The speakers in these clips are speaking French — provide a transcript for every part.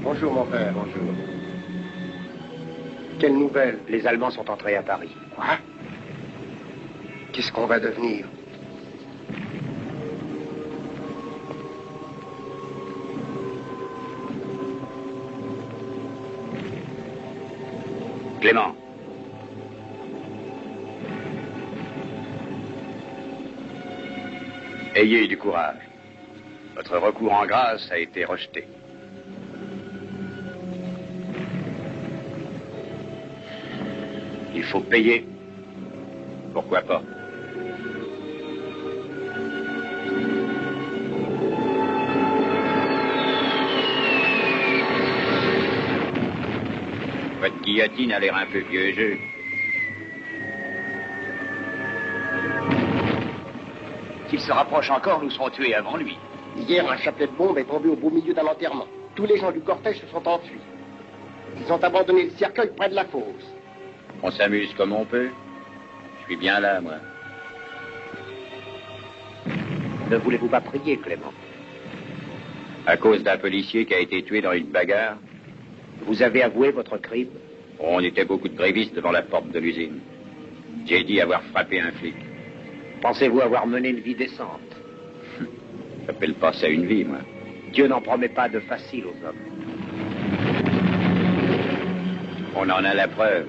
Bonjour, mon père. Bonjour. Quelle nouvelle? Les Allemands sont entrés à Paris. Quoi? Qu'est-ce qu'on va devenir? Clément. Ayez du courage. Votre recours en grâce a été rejeté. Il faut payer. Pourquoi pas? Votre guillotine a l'air un peu vieux jeu. S'il se rapproche encore, nous serons tués avant lui. Hier, un chapelet de bombes est tombé au beau milieu d'un enterrement. Tous les gens du cortège se sont enfuis. Ils ont abandonné le cercueil près de la fosse. On s'amuse comme on peut. Je suis bien là, moi. Ne voulez-vous pas prier, Clément? À cause d'un policier qui a été tué dans une bagarre. Vous avez avoué votre crime? On était beaucoup de grévistes devant la porte de l'usine. J'ai dit avoir frappé un flic. Pensez-vous avoir mené une vie décente? J'appelle pas ça une vie, moi. Dieu n'en promet pas de facile aux hommes. On en a la preuve.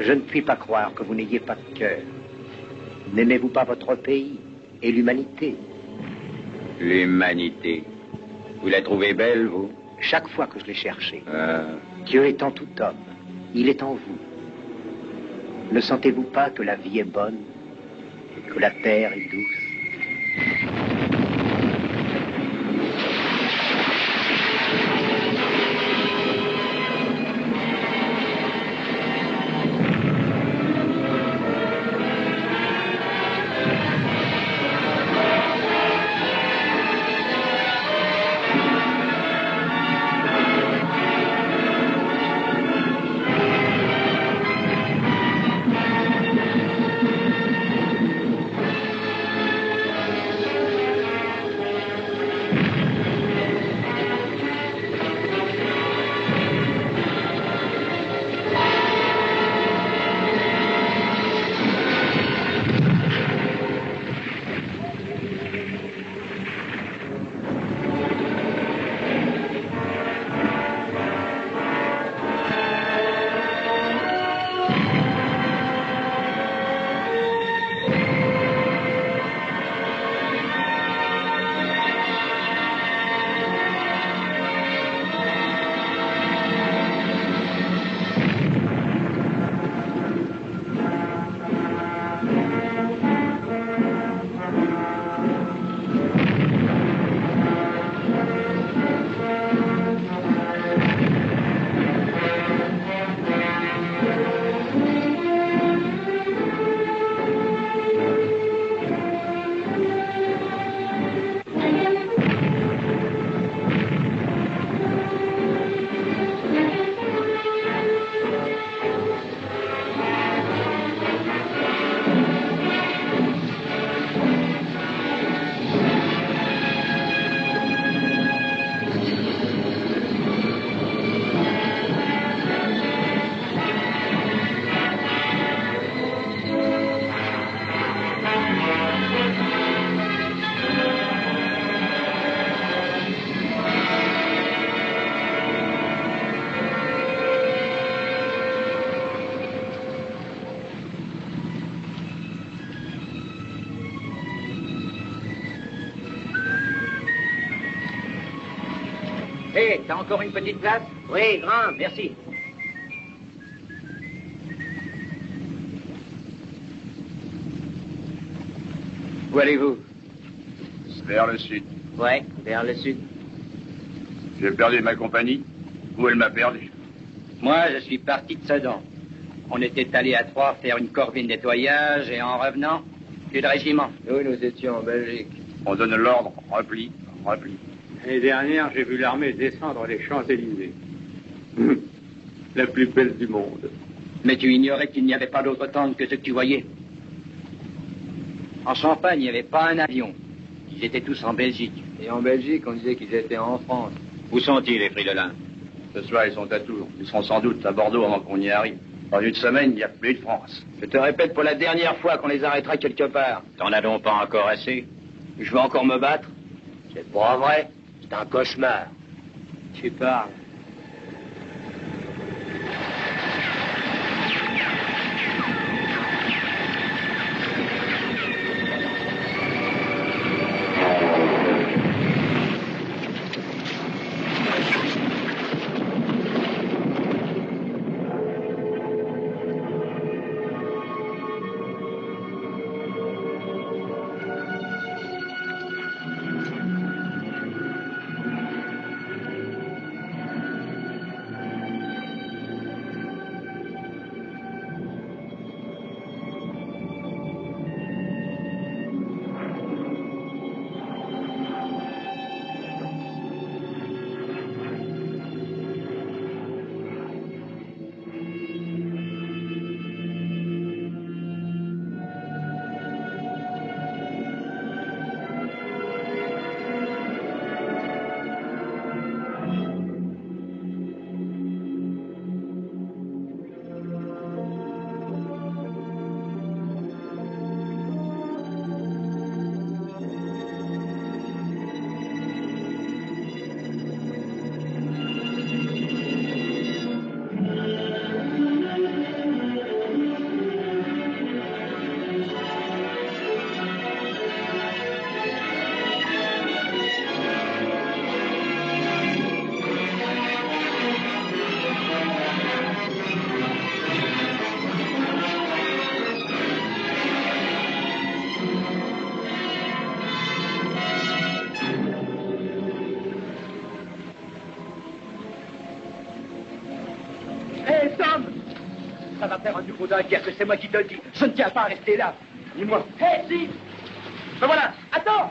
Je ne puis pas croire que vous n'ayez pas de cœur. N'aimez-vous pas votre pays et l'humanité? L'humanité. Vous la trouvez belle, vous? Chaque fois que je l'ai cherchée. Dieu est en tout homme. Il est en vous. Ne sentez-vous pas que la vie est bonne et que la terre est douce? Hé, t'as encore une petite place? Oui, grande, merci. Où allez-vous? Vers le sud. Ouais, vers le sud. J'ai perdu ma compagnie. Où elle m'a perdu? Moi, je suis parti de Sedan. On était allé à Troyes faire une corvée de nettoyage et en revenant, plus de régiment. Nous étions en Belgique. On donne l'ordre, repli, repli. L'année dernière, j'ai vu l'armée descendre les Champs-Élysées. La plus belle du monde. Mais tu ignorais qu'il n'y avait pas d'autres tentes que ceux que tu voyais. En Champagne, il n'y avait pas un avion. Ils étaient tous en Belgique. Et en Belgique, on disait qu'ils étaient en France. Où sont-ils, les Fridolins? Ce soir, ils sont à Tours. Ils seront sans doute à Bordeaux avant qu'on y arrive. Dans une semaine, il n'y a plus de France. Je te répète pour la dernière fois qu'on les arrêtera quelque part. T'en as donc pas encore assez? Je vais encore me battre. C'est pas vrai. C'est un cauchemar. Tu parles. Ça va faire un nouveau Dunkerque, que c'est moi qui te le dis. Je ne tiens pas à rester là. Dis-moi. Hé, si. Ben voilà, attends.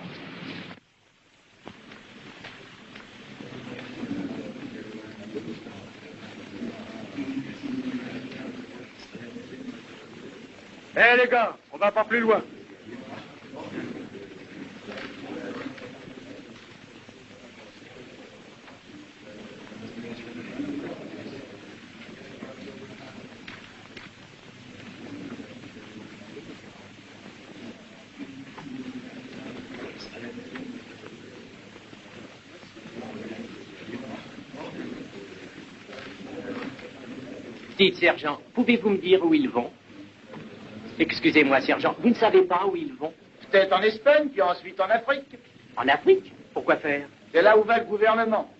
Hé, les gars, on va pas plus loin. Dites, sergent, pouvez-vous me dire où ils vont? Excusez-moi, sergent, vous ne savez pas où ils vont? Peut-être en Espagne, puis ensuite en Afrique. En Afrique? Pourquoi faire? C'est là où va le gouvernement.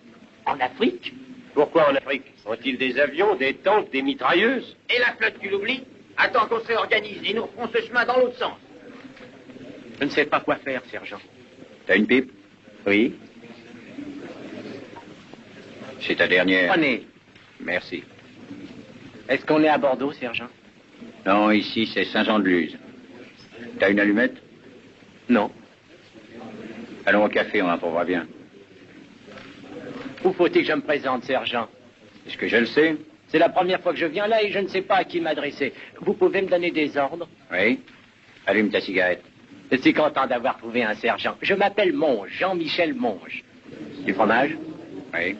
En Afrique? Pourquoi en Afrique? Ont-ils des avions, des tanks, des mitrailleuses? Et la flotte, tu l'oublies? Attends qu'on se réorganise et nous referons ce chemin dans l'autre sens. Je ne sais pas quoi faire, sergent. T'as une pipe? Oui? C'est ta dernière. Prenez. Merci. Est-ce qu'on est à Bordeaux, sergent? Non, ici, c'est Saint-Jean-de-Luz. T'as une allumette? Non. Allons au café, on en trouvera bien. Où faut-il que je me présente, sergent? Est-ce que je le sais? C'est la première fois que je viens là et je ne sais pas à qui m'adresser. Vous pouvez me donner des ordres? Oui? Allume ta cigarette. Je suis content d'avoir trouvé un sergent. Je m'appelle Monge, Jean-Michel Monge. Du fromage? Oui.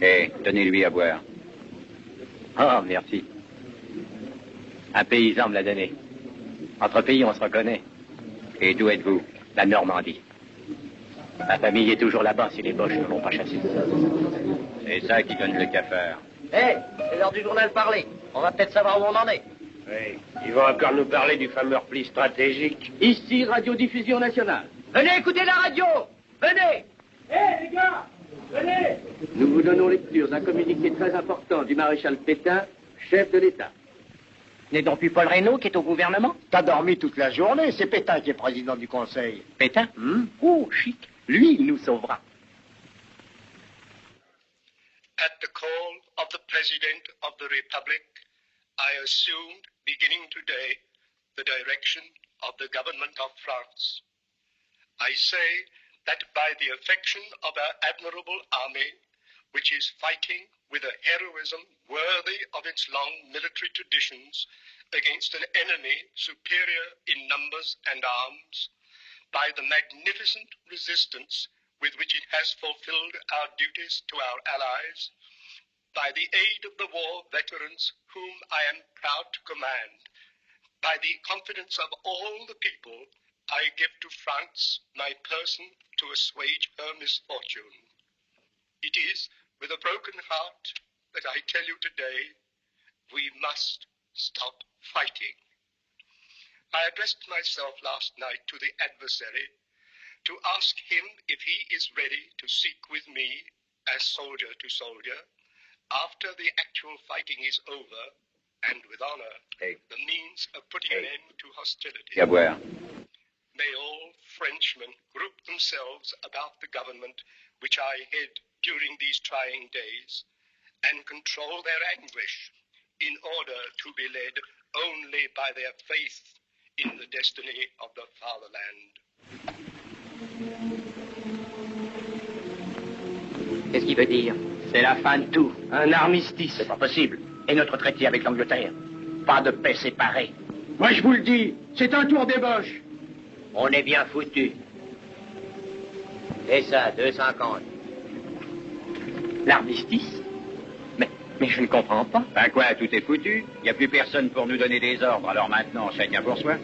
Et donnez-lui à boire. Oh, merci. Un paysan me l'a donné. Entre pays, on se reconnaît. Et d'où êtes-vous? La Normandie. Ma famille est toujours là-bas si les Boches ne vont pas chasser. C'est ça qui donne le cafard. Hé, c'est l'heure du journal parlé. On va peut-être savoir où on en est. Oui, ils vont encore nous parler du fameux repli stratégique. Ici, Radiodiffusion Nationale. Venez écouter la radio. Venez. Hé, les gars, venez. Nous vous donnons lecture d'un communiqué très important du maréchal Pétain, chef de l'État. N'est donc plus Paul Reynaud qui est au gouvernement? T'as dormi toute la journée, c'est Pétain qui est président du Conseil. Pétain? Oh, chic. Lui, il nous sauvera. At the call of the President of the Republic, I assumed, beginning today, the direction of the government of France. I say that by the affection of our admirable army, which is fighting with a heroism worthy of its long military traditions against an enemy superior in numbers and arms, by the magnificent resistance with which it has fulfilled our duties to our allies, by the aid of the war veterans whom I am proud to command, by the confidence of all the people, I give to France my person to assuage her misfortune. It is with a broken heart that I tell you today, we must stop fighting. I addressed myself last night to the adversary to ask him if he is ready to seek with me, as soldier to soldier, after the actual fighting is over, and with honor, the means of putting an end to hostility. May all Frenchmen group themselves about the government which I head during these trying days, and control their anguish in order to be led only by their faith in the destiny of the fatherland. Qu'est-ce qu'il veut dire? C'est la fin de tout. Un armistice. C'est pas possible. Et notre traité avec l'Angleterre? Pas de paix séparée. Moi, je vous le dis, c'est un tour d'ébauche. On est bien foutus. Et ça, 2,50. L'armistice? Mais je ne comprends pas. Ben quoi, tout est foutu. Il n'y a plus personne pour nous donner des ordres, alors maintenant, chacun pour soi.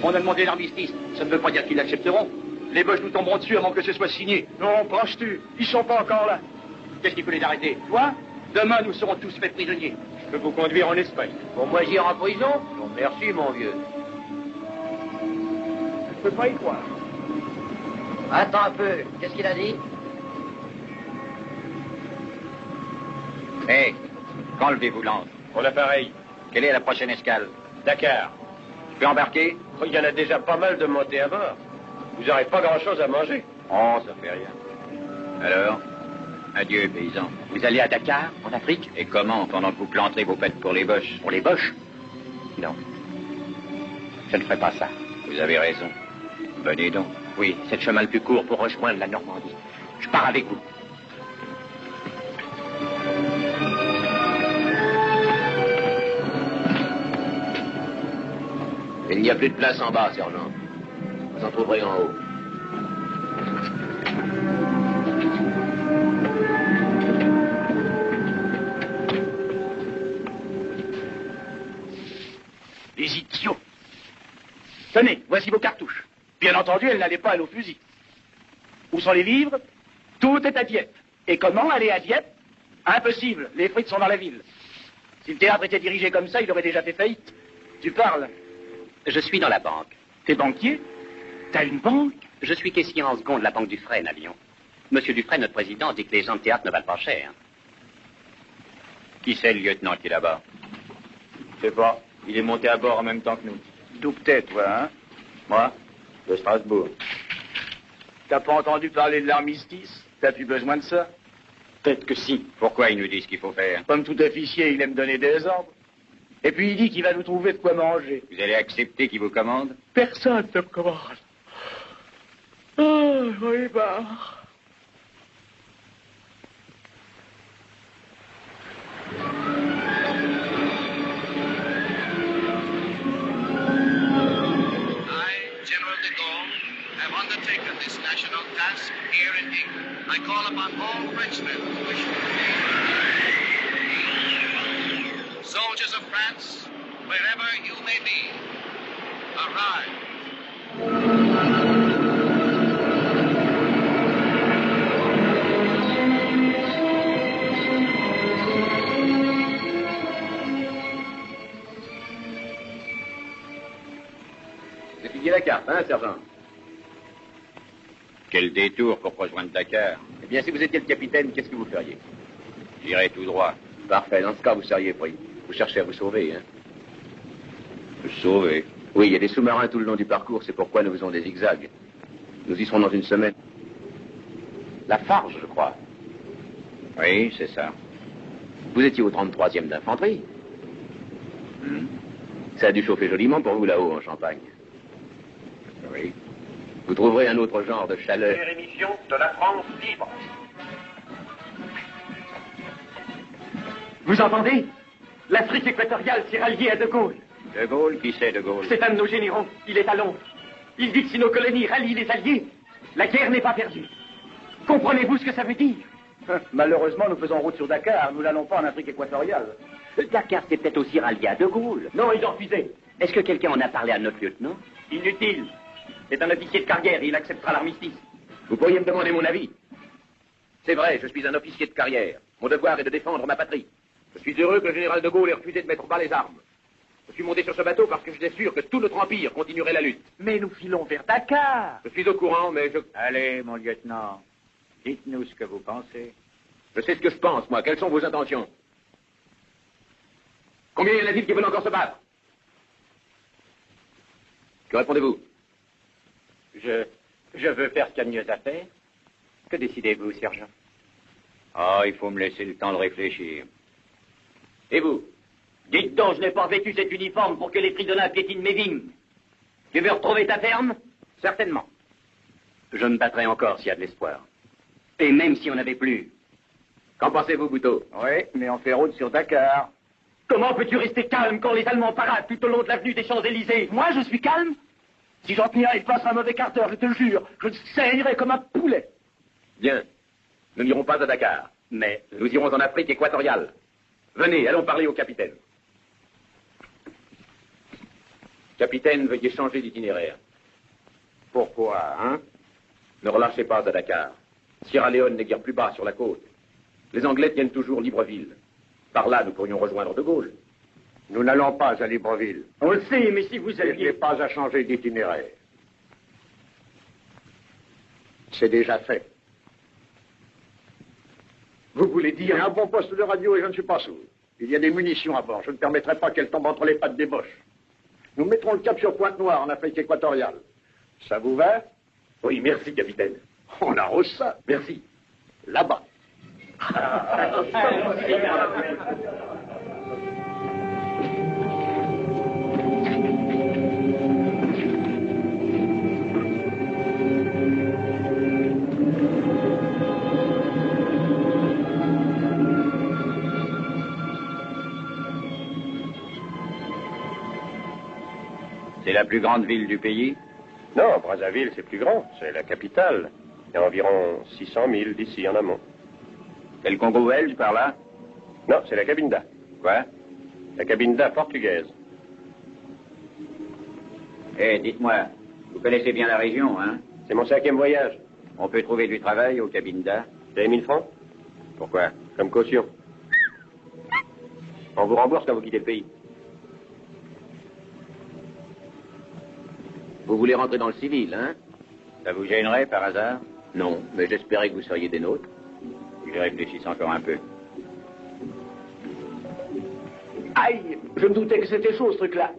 On a demandé l'armistice. Ça ne veut pas dire qu'ils l'accepteront. Les Boches nous tomberont dessus avant que ce soit signé. Non, penses-tu? Ils sont pas encore là. Qu'est-ce qu'il faut les arrêter? Toi? Demain, nous serons tous faits prisonniers. Je peux vous conduire en Espagne. Pour moi, j'irai en prison? Non, merci, mon vieux. Je peux pas y croire. Attends un peu. Qu'est-ce qu'il a dit? Hé, quand levez-vous l'encre? Pour l'appareil. Quelle est la prochaine escale? Dakar. Je peux embarquer? Il y en a déjà pas mal de montés à bord. Vous n'aurez pas grand-chose à manger. Oh, ça fait rien. Alors, adieu, paysans. Vous allez à Dakar, en Afrique? Et comment, pendant que vous planterez vos pêtes pour les Boches? Pour les Boches? Non. Je ne ferai pas ça. Vous avez raison. Venez donc. Oui, c'est le chemin le plus court pour rejoindre la Normandie. Je pars avec vous. Il n'y a plus de place en bas, sergent. Vous en trouverez en haut. Les idiots! Tenez, voici vos cartouches. Bien entendu, elles n'allaient pas à nos fusils. Où sont les vivres? Tout est à Dieppe. Et comment aller à Dieppe? Impossible, les frites sont dans la ville. Si le théâtre était dirigé comme ça, il aurait déjà fait faillite. Tu parles? Je suis dans la banque. T'es banquier? T'as une banque? Je suis caissier en seconde de la banque Dufresne à Lyon. Monsieur Dufresne, notre président, dit que les gens de théâtre ne valent pas cher. Qui c'est le lieutenant qui est là-bas? Je sais pas. Il est monté à bord en même temps que nous. D'où peut-être, toi, hein? Moi, de Strasbourg. T'as pas entendu parler de l'armistice? T'as plus besoin de ça? Peut-être que si. Pourquoi il nous dit ce qu'il faut faire? Comme tout officier, il aime donner des ordres. Et puis il dit qu'il va nous trouver de quoi manger. Vous allez accepter qu'il vous commande? Personne ne me commande. Oh, oui, bah. Undertaken this national task here in England. I call upon all Frenchmen who wish to be soldiers of France, wherever you may be, arrive. J'ai étudié la carte, hein, sergent? Quel détour pour rejoindre Dakar? Eh bien, si vous étiez le capitaine, qu'est-ce que vous feriez? J'irai tout droit. Parfait. Dans ce cas, vous seriez pris. Vous cherchez à vous sauver, hein? Me sauver? Oui, il y a des sous-marins tout le long du parcours. C'est pourquoi nous faisons des zigzags. Nous y serons dans une semaine. La Farge, je crois. Oui, c'est ça. Vous étiez au 33e d'infanterie. Ça a dû chauffer joliment pour vous là-haut, en Champagne. Oui. Vous trouverez un autre genre de chaleur. Première émission de la France libre. Vous entendez? L'Afrique équatoriale s'est ralliée à De Gaulle. De Gaulle? Qui c'est, De Gaulle? C'est un de nos généraux. Il est à Londres. Il dit que si nos colonies rallient les Alliés, la guerre n'est pas perdue. Comprenez-vous ce que ça veut dire? Malheureusement, nous faisons route sur Dakar. Nous n'allons pas en Afrique équatoriale. Dakar s'est peut-être aussi rallié à De Gaulle. Non, ils ont refusé. Est-ce que quelqu'un en a parlé à notre lieutenant? Inutile. C'est un officier de carrière et il acceptera l'armistice. Vous pourriez me demander mon avis. C'est vrai, je suis un officier de carrière. Mon devoir est de défendre ma patrie. Je suis heureux que le général de Gaulle ait refusé de mettre bas les armes. Je suis monté sur ce bateau parce que j'étais sûr que tout notre empire continuerait la lutte. Mais nous filons vers Dakar. Je suis au courant, mais je... Allez, mon lieutenant, dites-nous ce que vous pensez. Je sais ce que je pense, moi. Quelles sont vos intentions? Combien y en a-t-il qui veulent encore se battre? Que répondez-vous? Je veux faire ce qu'il y a de mieux à faire. Que décidez-vous, sergent? Ah, il faut me laisser le temps de réfléchir. Et vous? Dites donc, je n'ai pas vêtu cet uniforme pour que les prisonniers piétinent mes vignes. Tu veux retrouver ta ferme? Certainement. Je me battrai encore s'il y a de l'espoir. Et même si on n'avait plus. Qu'en pensez-vous, Bouteau? Oui, mais on fait route sur Dakar. Comment peux-tu rester calme quand les Allemands paradent tout au long de l'avenue des Champs-Élysées? Moi, je suis calme? Si j'en tenais un, il passe un mauvais quart d'heure, je te le jure. Je saignerais comme un poulet. Bien. Nous n'irons pas à Dakar. Mais Nous irons en Afrique équatoriale. Venez, allons parler au capitaine. Capitaine, veuillez changer d'itinéraire. Pourquoi, hein? Ne relâchez pas à Dakar. Sierra Leone n'est guère plus bas sur la côte. Les Anglais tiennent toujours Libreville. Par là, nous pourrions rejoindre De Gaulle. Nous n'allons pas à Libreville. On le sait, mais si vous Je n'ai aviez... pas à changer d'itinéraire. C'est déjà fait. Vous voulez Il y a dire... un bon poste de radio et je ne suis pas sourd. Il y a des munitions à bord. Je ne permettrai pas qu'elles tombent entre les pattes des Boches. Nous mettrons le cap sur Pointe-Noire, en Afrique équatoriale. Ça vous va? Oui, merci, capitaine. On arrose ça. Merci. Là-bas. C'est la plus grande ville du pays? Non, Brazzaville, c'est plus grand. C'est la capitale. Il y a environ 600 000 d'ici en amont. C'est le Congo belge par là? Non, c'est la Cabinda. Quoi? La Cabinda portugaise. Eh, dites-moi, vous connaissez bien la région, hein? C'est mon 5e voyage. On peut trouver du travail au Cabinda? Vous avez 1000 francs? Pourquoi? Comme caution. On vous rembourse quand vous quittez le pays. Vous voulez rentrer dans le civil, hein? Ça vous gênerait par hasard? Non, mais j'espérais que vous seriez des nôtres. Je réfléchisse encore un peu. Aïe, je me doutais que c'était chaud, ce truc-là.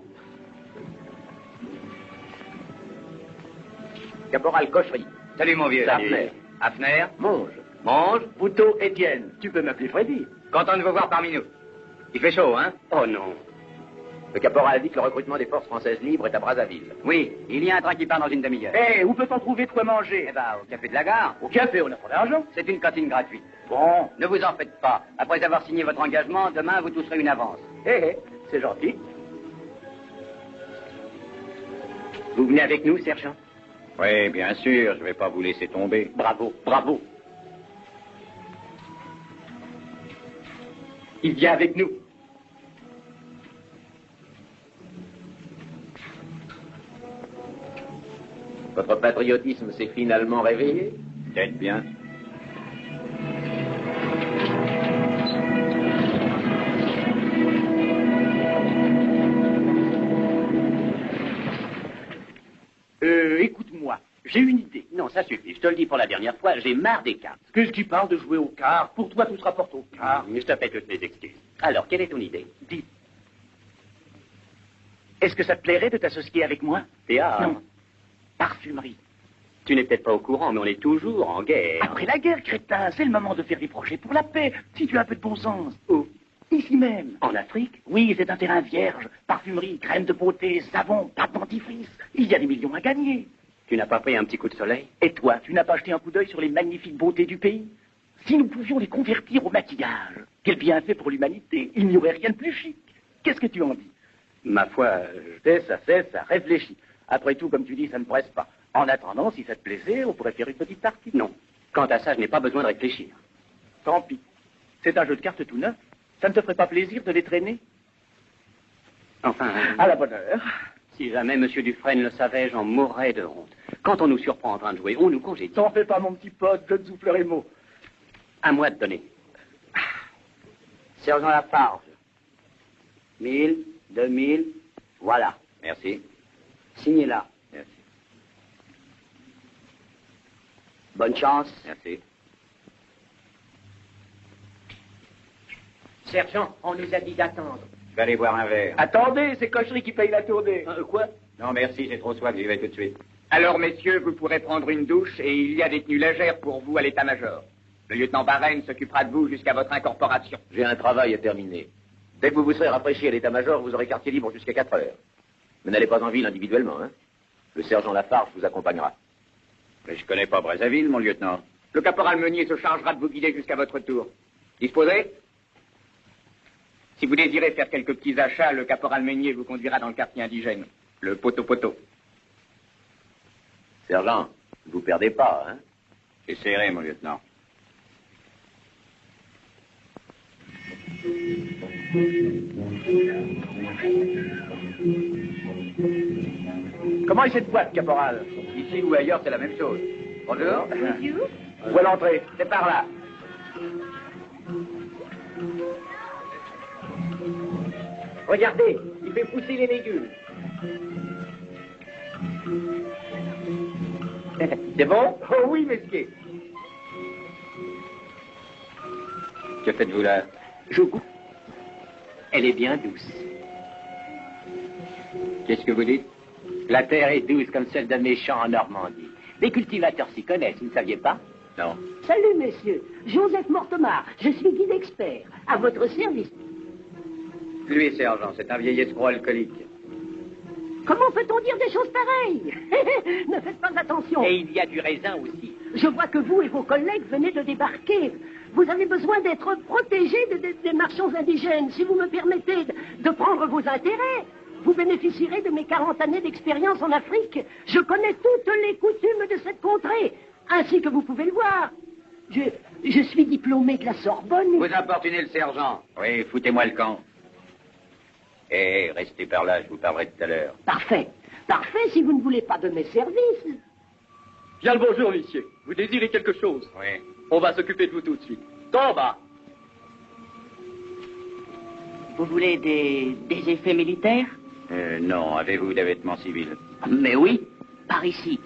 Caporal Cocherie. Salut, mon vieux. Hafner. Hafner? Monge. Monge? Bouteau, Étienne, tu peux m'appeler Freddy. Content de vous voir parmi nous. Il fait chaud, hein? oh non. Le caporal a dit que le recrutement des forces françaises libres est à Brazzaville. Oui, il y a un train qui part dans une demi-heure. Eh, où peut-on trouver de quoi manger? Eh ben, au café de la gare. Au café, on a pas d'argent. C'est une cantine gratuite. Bon. Ne vous en faites pas. Après avoir signé votre engagement, demain, vous toucherez une avance. C'est gentil. Vous venez avec nous, sergent? Oui, bien sûr, je vais pas vous laisser tomber. Bravo, bravo. Il vient avec nous. Votre patriotisme s'est finalement réveillé? Peut-être bien. Écoute-moi, j'ai une idée. Non, ça suffit. Je te le dis pour la dernière fois, j'ai marre des cartes. Qu'est-ce qui parle de jouer au quart? Pour toi, tout se rapporte au quart. Mais je te fais toutes mes excuses. Alors, quelle est ton idée? Dis. Est-ce que ça te plairait de t'associer avec moi? Théâtre? Non. Parfumerie. Tu n'es peut-être pas au courant, mais on est toujours en guerre. Après la guerre, crétin, c'est le moment de faire des projets pour la paix, si tu as un peu de bon sens. Où? Ici même. En Afrique? Oui, c'est un terrain vierge. Parfumerie, crème de beauté, savon, pâte dentifrice. Il y a des millions à gagner. Tu n'as pas pris un petit coup de soleil? Et toi, tu n'as pas jeté un coup d'œil sur les magnifiques beautés du pays? Si nous pouvions les convertir au maquillage, quel bienfait pour l'humanité. Il n'y aurait rien de plus chic. Qu'est-ce que tu en dis? Ma foi, c'est ça, réfléchis. Après tout, comme tu dis, ça ne presse pas. En attendant, si ça te plaisait, on pourrait faire une petite partie. Non. Quant à ça, je n'ai pas besoin de réfléchir. Tant pis. C'est un jeu de cartes tout neuf. Ça ne te ferait pas plaisir de les traîner? Enfin... À la bonne heure. Si jamais M. Dufresne le savait, j'en mourrais de honte. Quand on nous surprend en train de jouer, on nous congédie. T'en fais pas, mon petit pote, je ne soufflerai mot. À moi de donner. Sergent Lafarge. 1000, 2000, voilà. Merci. Signez là. Merci. Bonne chance. Merci. Sergent, on nous a dit d'attendre. Je vais aller boire un verre. Attendez, c'est Cocherie qui paye la tournée. Quoi? Non, merci, j'ai trop soif, j'y vais tout de suite. Alors, messieurs, vous pourrez prendre une douche et il y a des tenues légères pour vous à l'état-major. Le lieutenant Barren s'occupera de vous jusqu'à votre incorporation. J'ai un travail à terminer. Dès que vous vous serez rafraîchi à l'état-major, vous aurez quartier libre jusqu'à 4 heures. Mais n'allez pas en ville individuellement, hein. Le sergent Lafarge vous accompagnera. Mais je connais pas Brazzaville, mon lieutenant. Le caporal Meunier se chargera de vous guider jusqu'à votre tour. Disposé? Si vous désirez faire quelques petits achats, le caporal Meunier vous conduira dans le quartier indigène, le Poto-Poto. Sergent, ne vous perdez pas, hein. J'essaierai, mon lieutenant. Comment est cette boîte, caporal? Ici ou ailleurs, c'est la même chose. Bonjour. Bonjour. Où est l'entrée? C'est par là. Regardez, il fait pousser les légumes. C'est bon? Oh oui, messieurs. Que faites-vous là? Je goûte. Elle est bien douce. Qu'est-ce que vous dites? La terre est douce comme celle d'un méchant en Normandie. Les cultivateurs s'y connaissent, vous ne saviez pas? Non. Salut, messieurs. Joseph Mortemart. Je suis guide expert. À votre service. Lui, sergent, c'est un vieil escroc alcoolique. Comment peut-on dire des choses pareilles? Ne faites pas attention. Et il y a du raisin aussi. Je vois que vous et vos collègues venez de débarquer. Vous avez besoin d'être protégés des marchands indigènes. Si vous me permettez de prendre vos intérêts, vous bénéficierez de mes 40 années d'expérience en Afrique. Je connais toutes les coutumes de cette contrée, ainsi que vous pouvez le voir. Je suis diplômé de la Sorbonne. Vous importunez le sergent. Oui, foutez-moi le camp. Eh, restez par là, je vous parlerai tout à l'heure. Parfait. Parfait si vous ne voulez pas de mes services. Bien le bonjour, messieurs. Vous désirez quelque chose? Oui. On va s'occuper de vous tout de suite. T'en bas. Vous voulez des effets militaires? Non, avez-vous des vêtements civils? Mais oui, par ici.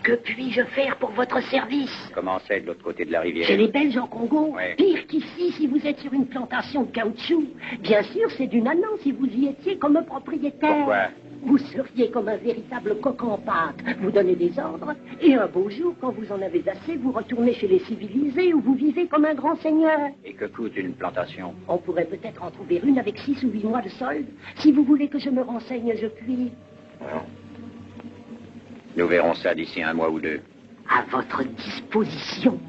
Que puis-je faire pour votre service? Comment c'est de l'autre côté de la rivière? Chez les Belges en Congo? Ouais. Pire qu'ici si vous êtes sur une plantation de caoutchouc. Bien sûr, c'est du nanan si vous y étiez comme propriétaire. Pourquoi? Vous seriez comme un véritable coq en pâte. Vous donnez des ordres, et un beau jour, quand vous en avez assez, vous retournez chez les civilisés où vous vivez comme un grand seigneur. Et que coûte une plantation? On pourrait peut-être en trouver une avec 6 ou 8 mois de solde. Si vous voulez que je me renseigne, je puis. Non. Nous verrons ça d'ici 1 mois ou 2. À votre disposition.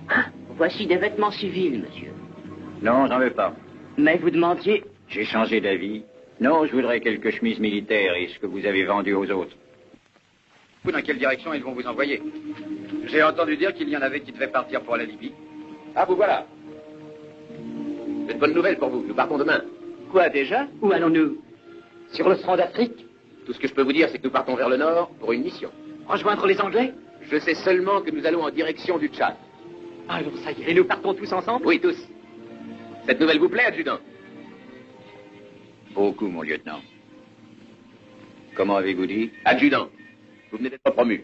Voici des vêtements civils, monsieur. Non, j'en veux pas. Mais vous demandiez... J'ai changé d'avis. Non, je voudrais quelques chemises militaires et ce que vous avez vendu aux autres. Dans quelle direction ils vont vous envoyer? J'ai entendu dire qu'il y en avait qui devaient partir pour la Libye. Ah, vous voilà. C'est une bonne nouvelle pour vous. Nous partons demain. Quoi, déjà? Où allons-nous? Sur le front d'Afrique? Tout ce que je peux vous dire, c'est que nous partons vers le nord pour une mission. Rejoindre les Anglais? Je sais seulement que nous allons en direction du Tchad. Alors, ça y est. Et nous partons tous ensemble? Oui, tous. Cette nouvelle vous plaît, adjudant? Beaucoup, mon lieutenant. Comment avez-vous dit? Adjudant. Vous venez d'être promu.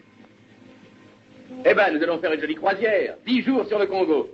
Eh ben, nous allons faire une jolie croisière. 10 jours sur le Congo.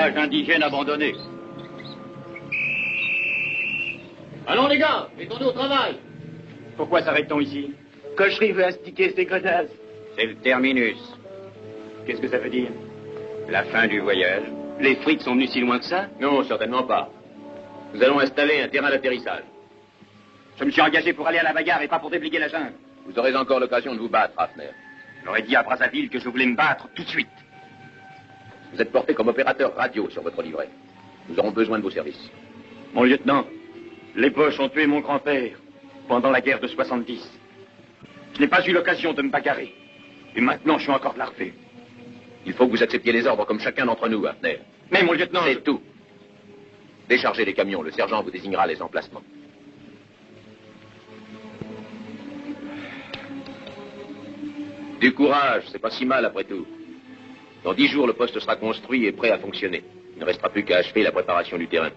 village indigène abandonné. Allons les gars, mettons-nous au travail. Pourquoi s'arrête-t-on ici? Cocherie veut astiquer ses godasses. C'est le terminus. Qu'est-ce que ça veut dire? La fin du voyage. Les frites sont venus si loin que ça? Non, certainement pas. Nous allons installer un terrain d'atterrissage. Je me suis engagé pour aller à la bagarre et pas pour déblayer la jungle. Vous aurez encore l'occasion de vous battre, Hafner. J'aurais dit à Brazzaville que je voulais me battre tout de suite. Vous êtes porté comme opérateur radio sur votre livret. Nous aurons besoin de vos services. Mon lieutenant, les Boches ont tué mon grand-père pendant la guerre de 70. Je n'ai pas eu l'occasion de me bagarrer. Et maintenant, je suis encore larvé. Il faut que vous acceptiez les ordres comme chacun d'entre nous, Hafner. Mais mon lieutenant... C'est tout. Déchargez les camions. Le sergent vous désignera les emplacements. Du courage, c'est pas si mal après tout. Dans 10 jours, le poste sera construit et prêt à fonctionner. Il ne restera plus qu'à achever la préparation du terrain.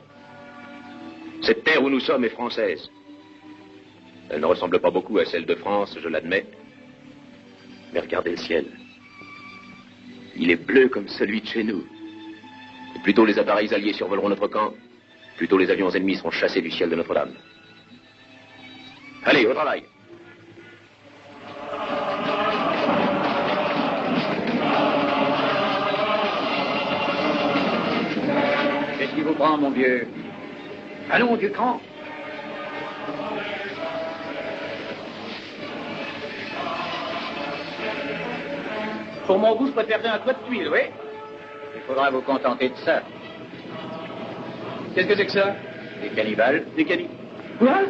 Cette terre où nous sommes est française. Elle ne ressemble pas beaucoup à celle de France, je l'admets. Mais regardez le ciel. Il est bleu comme celui de chez nous. Et plus tôt les appareils alliés survoleront notre camp, plus tôt les avions ennemis seront chassés du ciel de Notre-Dame. Allez, au travail. Qu'est-ce qui vous prend, mon vieux? Allons, vieux cran. Pour mon goût, je préférerais un toit de tuile, oui? Il faudra vous contenter de ça. Qu'est-ce que c'est que ça? Des cannibales. Des cannibales. Quoi?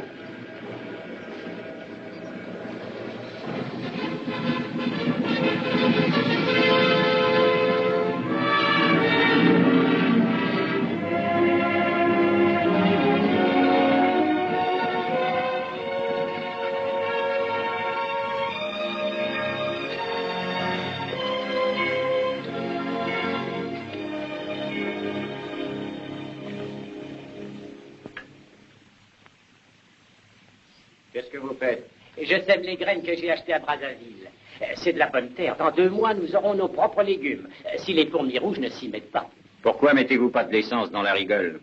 Qu'est-ce que vous faites? Je sème les graines que j'ai achetées à Brazzaville. C'est de la bonne terre. Dans 2 mois, nous aurons nos propres légumes. Si les fourmis rouges ne s'y mettent pas. Pourquoi mettez-vous pas de l'essence dans la rigole?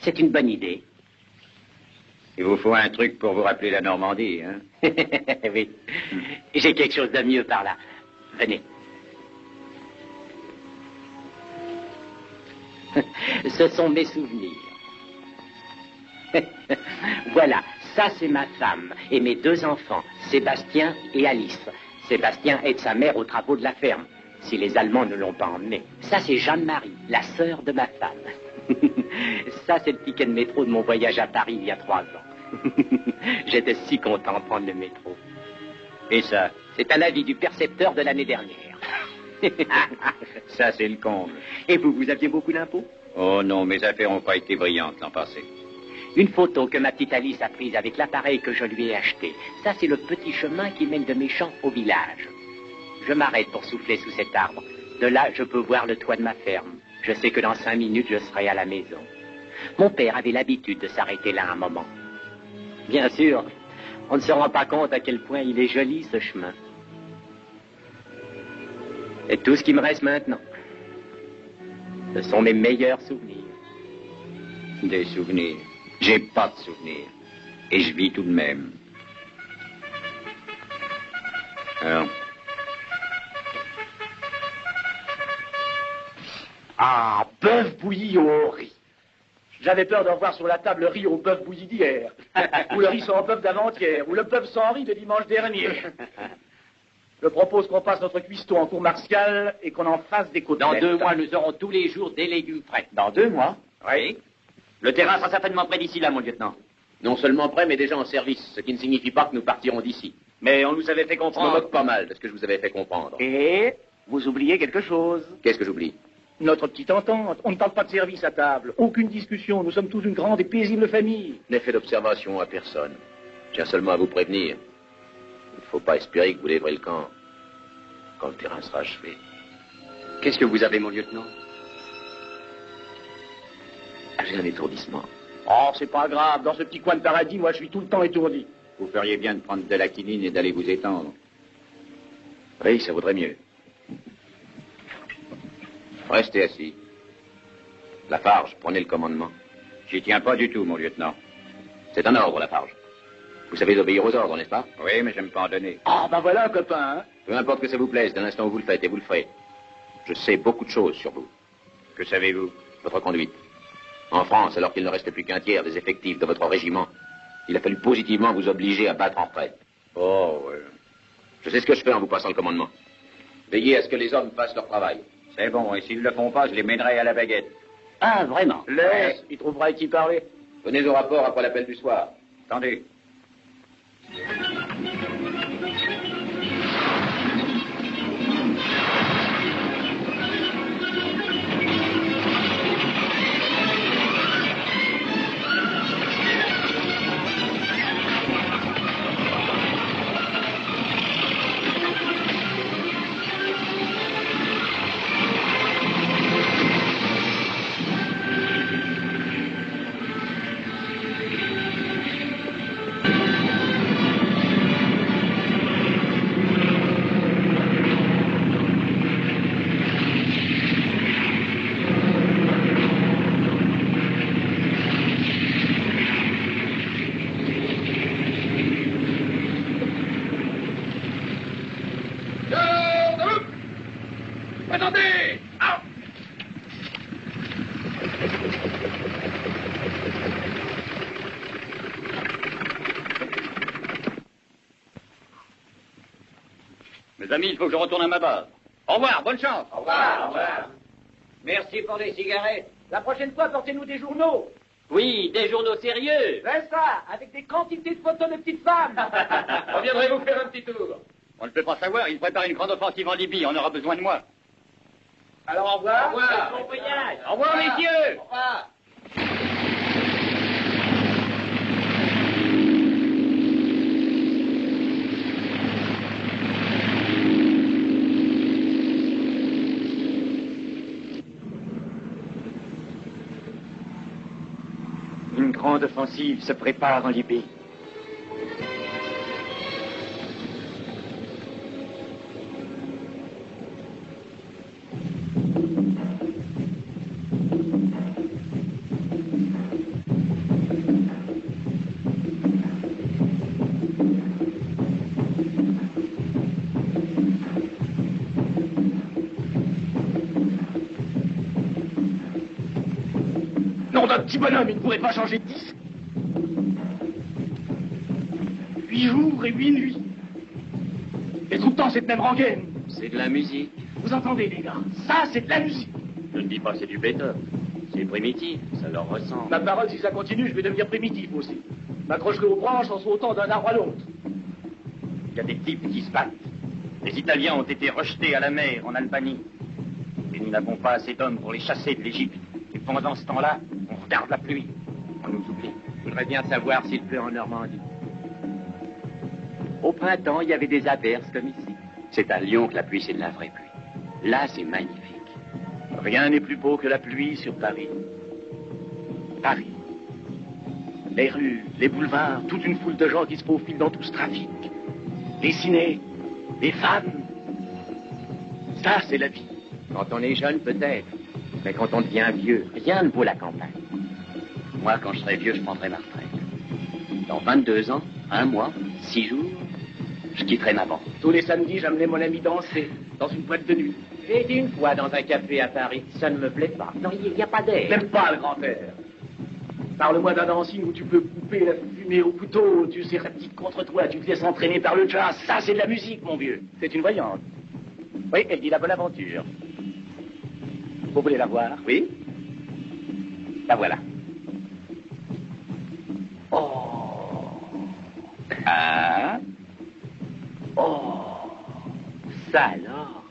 C'est une bonne idée. Il vous faut un truc pour vous rappeler la Normandie, hein? Oui. J'ai quelque chose de mieux par là. Venez. Ce sont mes souvenirs. Voilà, ça c'est ma femme et mes 2 enfants, Sébastien et Alice. Sébastien aide sa mère aux travaux de la ferme, si les Allemands ne l'ont pas emmené. Ça c'est Jeanne-Marie, la sœur de ma femme. Ça c'est le ticket de métro de mon voyage à Paris il y a 3 ans. J'étais si content de prendre le métro. Et ça? C'est un avis du percepteur de l'année dernière. Ça c'est le comble. Et vous aviez beaucoup d'impôts? Oh non, mes affaires n'ont pas été brillantes l'an passé. Une photo que ma petite Alice a prise avec l'appareil que je lui ai acheté. Ça, c'est le petit chemin qui mène de mes champs au village. Je m'arrête pour souffler sous cet arbre. De là, je peux voir le toit de ma ferme. Je sais que dans 5 minutes, je serai à la maison. Mon père avait l'habitude de s'arrêter là un moment. Bien sûr, on ne se rend pas compte à quel point il est joli, ce chemin. C'est tout ce qui me reste maintenant. Ce sont mes meilleurs souvenirs. Des souvenirs. J'ai pas de souvenirs. Et je vis tout de même. Alors. Ah, bœuf bouilli au riz. J'avais peur de revoir sur la table le riz au bœuf bouilli d'hier. Ou le riz sans bœuf d'avant-hier. Ou le bœuf sans riz de dimanche dernier. Je propose qu'on passe notre cuistot en cour martiale et qu'on en fasse des côtelettes. Dans 2 mois, nous aurons tous les jours des légumes frais. Dans 2 mois? Oui. Le terrain sera certainement prêt d'ici là, mon lieutenant. Non seulement prêt, mais déjà en service, ce qui ne signifie pas que nous partirons d'ici. Mais on nous avait fait Je me comprendre... moque pas mal de ce que je vous avais fait comprendre. Et vous oubliez quelque chose. Qu'est-ce que j'oublie? Notre petite entente. On ne parle pas de service à table. Aucune discussion. Nous sommes tous une grande et paisible famille. Je n'ai fait d'observation à personne. Je tiens seulement à vous prévenir. Il ne faut pas espérer que vous lèverez le camp quand le terrain sera achevé. Qu'est-ce que vous avez, mon lieutenant? J'ai un étourdissement. Oh, c'est pas grave. Dans ce petit coin de paradis, moi, je suis tout le temps étourdi. Vous feriez bien de prendre de la quinine et d'aller vous étendre. Oui, ça vaudrait mieux. Restez assis. Lafarge, prenez le commandement. J'y tiens pas du tout, mon lieutenant. C'est un ordre, Lafarge. Vous savez obéir aux ordres, n'est-ce pas? Oui, mais j'aime pas en donner. Ah, ben voilà un copain, hein. Peu importe que ça vous plaise, d'un instant où vous le faites, et vous le ferez. Je sais beaucoup de choses sur vous. Que savez-vous? Votre conduite. En France, alors qu'il ne restait plus qu'un tiers des effectifs de votre régiment, il a fallu positivement vous obliger à battre en retraite. Oh, oui. Je sais ce que je fais en vous passant le commandement. Veillez à ce que les hommes fassent leur travail. C'est bon, et s'ils ne le font pas, je les mènerai à la baguette. Ah, vraiment? Laisse, il trouvera à qui parler. Venez au rapport après l'appel du soir. Attendez. Attendez! Ah! Mes amis, il faut que je retourne à ma base. Au revoir, bonne chance. Au revoir, au revoir. Merci pour les cigarettes. La prochaine fois, portez-nous des journaux. Oui, des journaux sérieux. C'est ça, avec des quantités de photos de petites femmes. Reviendrez-vous faire un petit tour? On ne peut pas savoir, il prépare une grande offensive en Libye, on aura besoin de moi. Alors, au revoir. Au revoir. Bon voyage. Au revoir, messieurs. Au revoir. Une grande offensive se prépare en Libye. Nom d'un petit bonhomme, il ne pourrait pas changer de disque. 8 jours et 8 nuits. Et tout le temps, cette même rengaine. C'est de la musique. Vous entendez, les gars? Ça, c'est de la musique. Je ne dis pas que c'est du Beethoven. C'est primitif, ça leur ressemble. Ma parole, si ça continue, je vais devenir primitif aussi. M'accrocherai aux branches en sautant d'un arbre à l'autre. Il y a des types qui se battent. Les Italiens ont été rejetés à la mer en Albanie. Et nous n'avons pas assez d'hommes pour les chasser de l'Égypte. Et pendant ce temps-là, on regarde la pluie. On nous oublie. Je voudrais bien savoir s'il pleut en Normandie. Au printemps, il y avait des averses comme ici. C'est à Lyon que la pluie, c'est de la vraie pluie. Là, c'est magnifique. Rien n'est plus beau que la pluie sur Paris. Paris. Les rues, les boulevards, toute une foule de gens qui se faufilent dans tout ce trafic. Les cinés, les femmes. Ça, c'est la vie. Quand on est jeune, peut-être. Mais quand on devient vieux, rien ne vaut la campagne. Moi, quand je serai vieux, je prendrai ma retraite. Dans 22 ans, 1 mois, 6 jours, je quitterai ma banque. Tous les samedis, j'amenais mon ami danser dans une boîte de nuit. J'ai été une fois dans un café à Paris. Ça ne me plaît pas. Non, il n'y a pas d'air. Même pas le grand air. Parle-moi d'un dancing où tu peux couper la fumée au couteau, tu serres la petite contre toi, tu te laisses entraîner par le jazz. Ça, c'est de la musique, mon vieux. C'est une voyante. Oui, elle dit la bonne aventure. Vous voulez la voir? Oui. La voilà. Oh. Ah. Oh. Ça alors.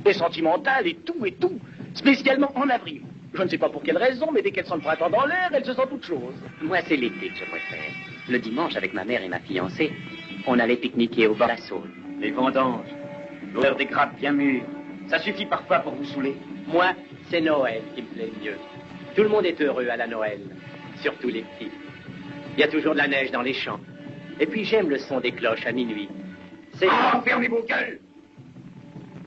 Et sentimentale et tout, spécialement en avril. Je ne sais pas pour quelle raison, mais dès qu'elle sent le printemps dans l'air, elle se sent toute chose. Moi, c'est l'été que je préfère. Le dimanche, avec ma mère et ma fiancée, on allait pique-niquer au bord de la Saône. Les vendanges, l'odeur des grappes bien mûres, ça suffit parfois pour vous saouler. Moi, c'est Noël qui me plaît le mieux. Tout le monde est heureux à la Noël, surtout les petits. Il y a toujours de la neige dans les champs. Et puis j'aime le son des cloches à minuit. C'est... Ah, fermez vos gueules!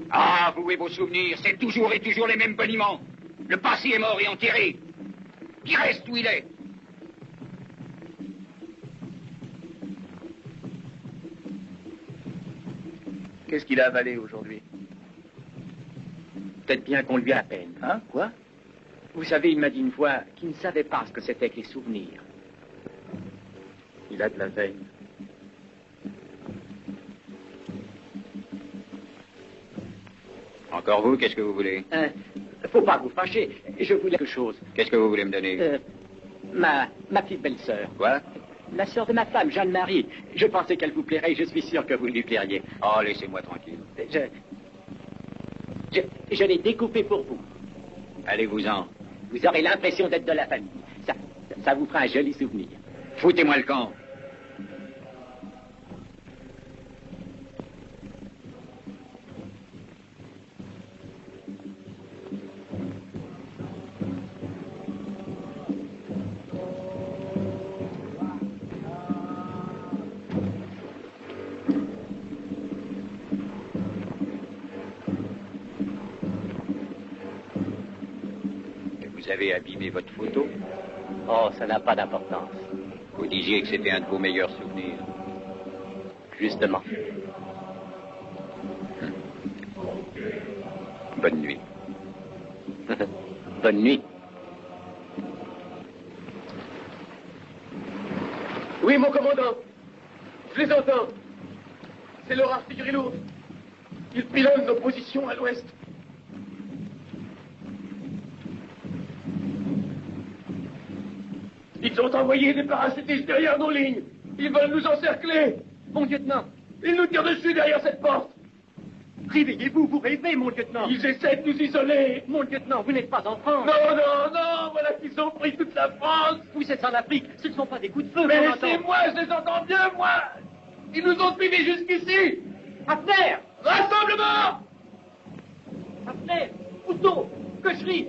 Ah, vous et vos souvenirs, c'est toujours et toujours les mêmes boniments. Le passé est mort et enterré. Qu'il reste où il est. Qu'est-ce qu'il a avalé aujourd'hui? Peut-être bien qu'on lui a à peine. Hein? Quoi? Vous savez, il m'a dit une fois qu'il ne savait pas ce que c'était que les souvenirs. Il a de la veine. Encore vous, qu'est-ce que vous voulez? Faut pas vous fâcher. Je voulais quelque chose. Qu'est-ce que vous voulez me donner? Ma petite belle-sœur. Quoi? La sœur de ma femme, Jeanne-Marie. Je pensais qu'elle vous plairait, je suis sûr que vous lui plairiez. Oh, laissez-moi tranquille. Je l'ai découpée pour vous. Allez-vous-en. Vous aurez l'impression d'être de la famille. Ça vous fera un joli souvenir. Foutez-moi le camp. Vous avez abîmé votre photo? Oh, ça n'a pas d'importance. Vous disiez que c'était un de vos meilleurs souvenirs. Justement. Bonne nuit. Bonne nuit. Oui, mon commandant. Je les entends. C'est leur artillerie lourde. Ils pilonnent nos positions à l'ouest. Ils ont envoyé des parachutistes derrière nos lignes. Ils veulent nous encercler. Mon lieutenant, ils nous tirent dessus derrière cette porte. Réveillez-vous, vous rêvez, mon lieutenant. Ils essaient de nous isoler. Mon lieutenant, vous n'êtes pas en France. Non, non, non, voilà qu'ils ont pris toute la France. Vous êtes en Afrique, ce ne sont pas des coups de feu. Mais c'est moi, je les entends bien, moi. Ils nous ont suivis jusqu'ici. Abner! Rassemblement! Abner! Couteau! Cocherie!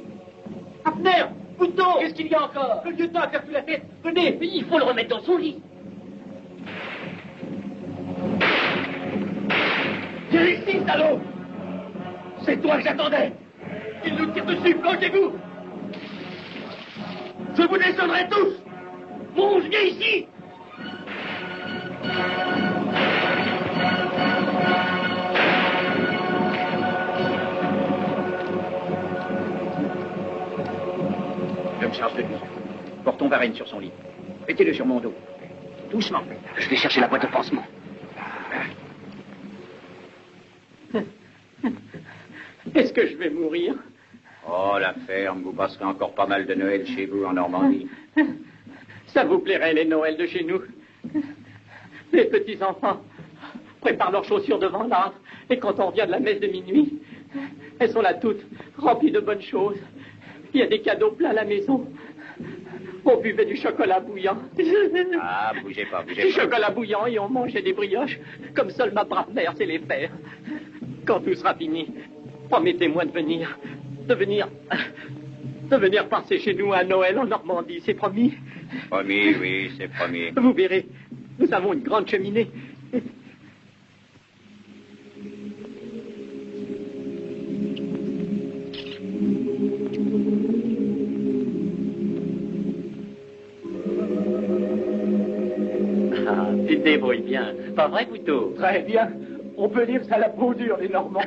Abner! Couteau! Qu'est-ce qu'il y a encore? Le lieutenant a perdu la tête. Venez, il faut le remettre dans son lit. Viens ici, salaud! C'est toi que j'attendais! Ils nous tirent dessus, planquez-vous! Je vous descendrai tous! Monge, viens ici! Je me charge de lui. Portons Varenne sur son lit. Mettez-le sur mon dos. Doucement. Je vais chercher la boîte de pansement. Est-ce que je vais mourir? Oh, la ferme, vous passerez encore pas mal de Noël chez vous en Normandie. Ça vous plairait, les Noëls de chez nous? Les petits-enfants préparent leurs chaussures devant l'arbre, et quand on revient de la messe de minuit, elles sont là toutes, remplies de bonnes choses. Il y a des cadeaux plein à la maison. On buvait du chocolat bouillant. Ah, bougez pas, bougez Du pas. chocolat bouillant et on mangeait des brioches, comme seule ma brave mère sait les faire. Quand tout sera fini, promettez-moi de venir passer chez nous à Noël en Normandie, c'est promis? Promis, oui, c'est promis. Vous verrez, nous avons une grande cheminée. Ah, tu te débrouilles bien. Pas vrai, Couteau? Très bien. On peut dire que ça a la peau dure, les Normands.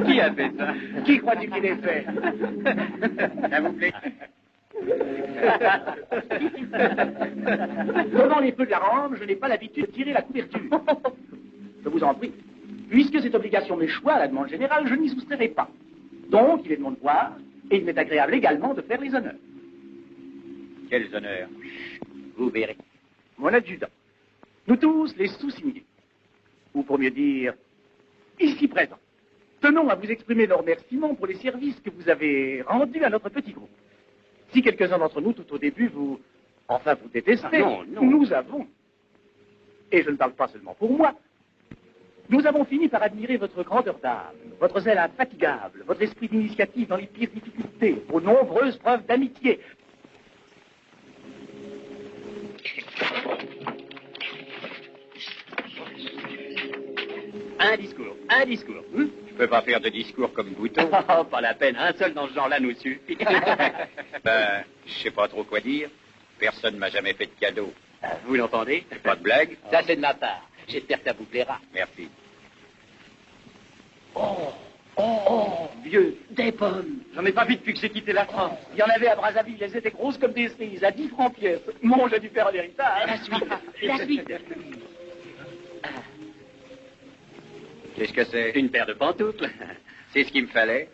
Qui a fait ça? Qui crois-tu qu'il ait fait? Ça vous plaît? Devant les feux de la rampe, je n'ai pas l'habitude de tirer la couverture. Je vous en prie. Puisque cette obligation m'échoit à la demande générale, je n'y soustrairai pas. Donc, il est de mon devoir, et il m'est agréable également de faire les honneurs. Quels honneurs? Vous verrez. Mon adjudant, nous tous les sous-signés, ou pour mieux dire, ici présents, tenons à vous exprimer nos remerciements pour les services que vous avez rendus à notre petit groupe. Si quelques-uns d'entre nous, tout au début, vous détestez, Ah, non, non. nous avons, et je ne parle pas seulement pour moi, nous avons fini par admirer votre grandeur d'âme, votre zèle infatigable, votre esprit d'initiative dans les pires difficultés, vos nombreuses preuves d'amitié. Un discours. Je peux pas faire de discours comme Bouton. Oh, pas la peine, un seul dans ce genre-là nous suffit. Ben, je sais pas trop quoi dire. Personne m'a jamais fait de cadeau. Vous l'entendez? Pas de blague? Ça, c'est de ma part. J'espère que ça vous plaira. Merci. Oh, vieux, des pommes. J'en ai pas vu depuis que j'ai quitté la France. Il y en avait à Brazzaville, elles étaient grosses comme des cerises, à 10 francs pièce. Mon, j'ai dû faire un héritage. La suite. Qu'est-ce que c'est? Une paire de pantoufles. C'est ce qu'il me fallait.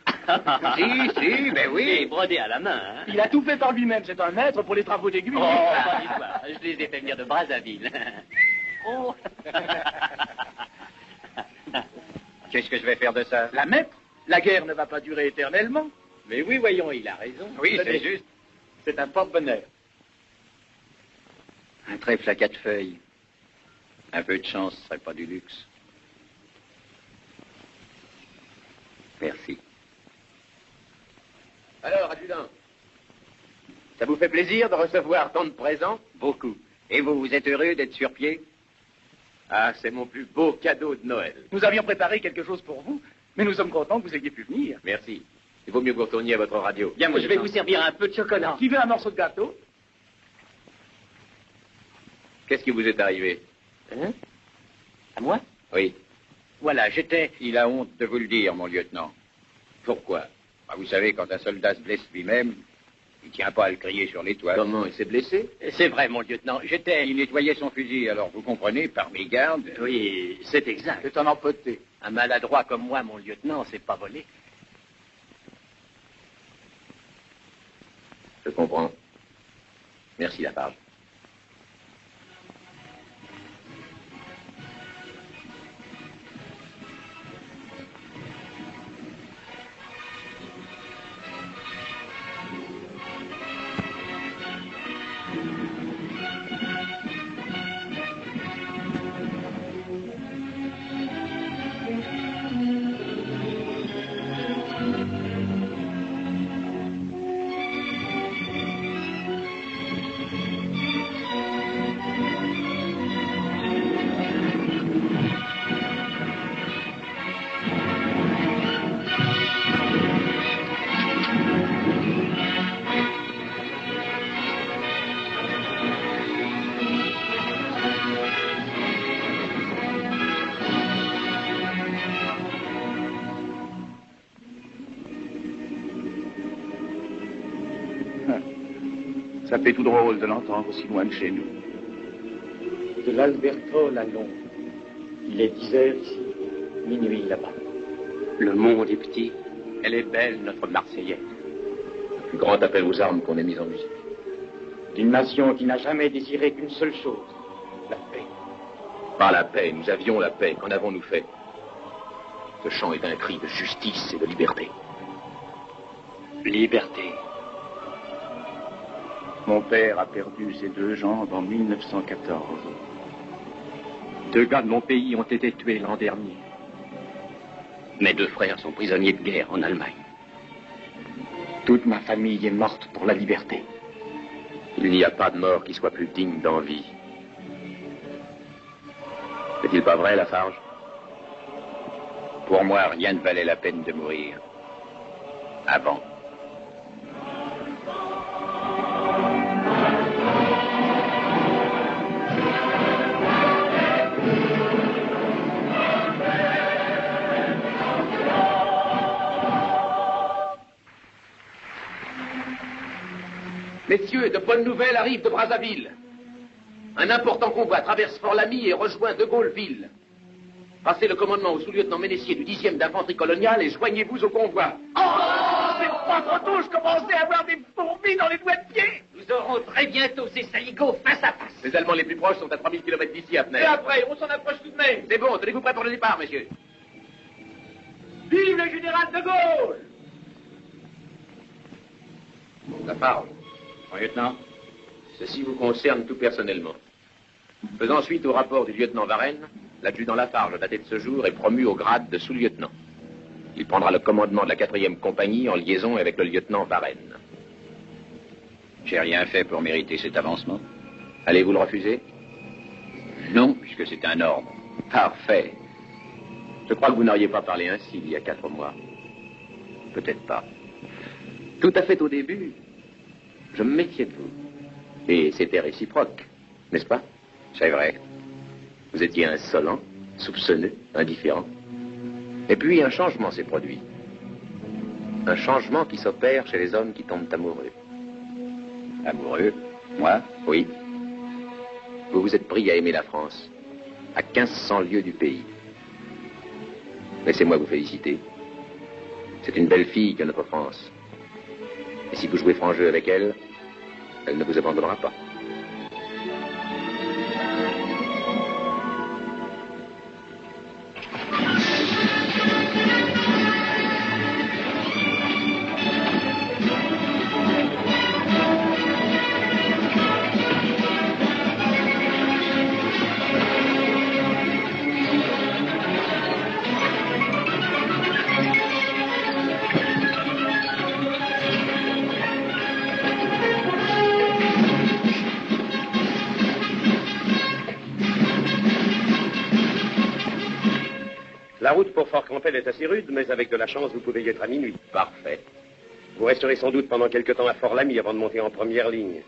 si, ben oui. Et brodé à la main, hein. Il a tout fait par lui-même, c'est un maître pour les travaux d'aiguille. Bonne histoire. Je les ai fait venir de Brazzaville. Oh. Qu'est-ce que je vais faire de ça? La mettre? La guerre ne va pas durer éternellement. Mais oui, voyons, il a raison. Oui, c'est juste. C'est un porte-bonheur. Un trèfle à 4 feuilles. Un peu de chance, ce serait pas du luxe. Merci. Alors, adjudant, ça vous fait plaisir de recevoir tant de présents? Beaucoup. Et vous, vous êtes heureux d'être sur pied? Ah, c'est mon plus beau cadeau de Noël. Nous avions préparé quelque chose pour vous, mais nous sommes contents que vous ayez pu venir. Merci. Il vaut mieux que vous retourniez à votre radio. Bien, moi, je vais vous servir un peu de chocolat. Qui veut un morceau de gâteau? Qu'est-ce qui vous est arrivé? Hein? À moi? Oui. Voilà, j'étais... Il a honte de vous le dire, mon lieutenant. Pourquoi? Ah, vous savez, quand un soldat se blesse lui-même, il tient pas à le crier sur les toits. Comment? Il s'est blessé? C'est vrai, mon lieutenant, j'étais... Il nettoyait son fusil, alors vous comprenez, par mégarde... Oui, c'est exact. C'est un empoté. Un maladroit comme moi, mon lieutenant, c'est pas volé. Je comprends. Merci, Lafarge. Ça fait tout drôle de l'entendre aussi loin de chez nous. De l'Albertone à Londres. Il est 10 heures ici, minuit là-bas. Le monde est petit. Elle est belle, notre Marseillaise. Le plus grand appel aux armes qu'on ait mis en musique. D'une nation qui n'a jamais désiré qu'une seule chose, la paix. Pas la paix, nous avions la paix. Qu'en avons-nous fait? Ce chant est un cri de justice et de liberté. Liberté. Mon père a perdu ses 2 jambes en 1914. 2 gars de mon pays ont été tués l'an dernier. Mes 2 frères sont prisonniers de guerre en Allemagne. Toute ma famille est morte pour la liberté. Il n'y a pas de mort qui soit plus digne d'envie. N'est-il pas vrai, Lafarge? Pour moi, rien ne valait la peine de mourir. Avant. Messieurs, de bonnes nouvelles arrivent de Brazzaville. Un important convoi traverse Fort-Lamy et rejoint De Gaulle-Ville. Passez le commandement au sous-lieutenant Ménessier du 10e d'infanterie coloniale et joignez-vous au convoi. Oh, c'est pas trop tôt, je commençais à avoir des fourmis dans les doigts de pied. Nous aurons très bientôt ces saligots face à face. Les Allemands les plus proches sont à 3000 km d'ici, à Fenêtre. Et après, on s'en approche tout de même. C'est bon, tenez-vous prêts pour le départ, messieurs. Vive le général de Gaulle! Lafarge, Mon lieutenant. Ceci vous concerne tout personnellement. Faisant suite au rapport du lieutenant Varenne, l'adjudant Lafarge, daté de ce jour, est promu au grade de sous-lieutenant. Il prendra le commandement de la 4e compagnie en liaison avec le lieutenant Varenne. J'ai rien fait pour mériter cet avancement. Allez-vous le refuser? Non, puisque c'est un ordre. Parfait. Je crois que vous n'auriez pas parlé ainsi il y a 4 mois. Peut-être pas. Tout à fait au début, je me méfiais de vous. Et c'était réciproque, n'est-ce pas? C'est vrai. Vous étiez insolent, soupçonneux, indifférent. Et puis un changement s'est produit. Un changement qui s'opère chez les hommes qui tombent amoureux. Amoureux? Moi? Oui. Vous vous êtes pris à aimer la France, à 1500 lieues du pays. Laissez-moi vous féliciter. C'est une belle fille que notre France. Et si vous jouez franc jeu avec elle, elle ne vous abandonnera pas. La route pour Fort Campbell est assez rude, mais avec de la chance, vous pouvez y être à minuit. Parfait. Vous resterez sans doute pendant quelque temps à Fort-Lamy avant de monter en première ligne.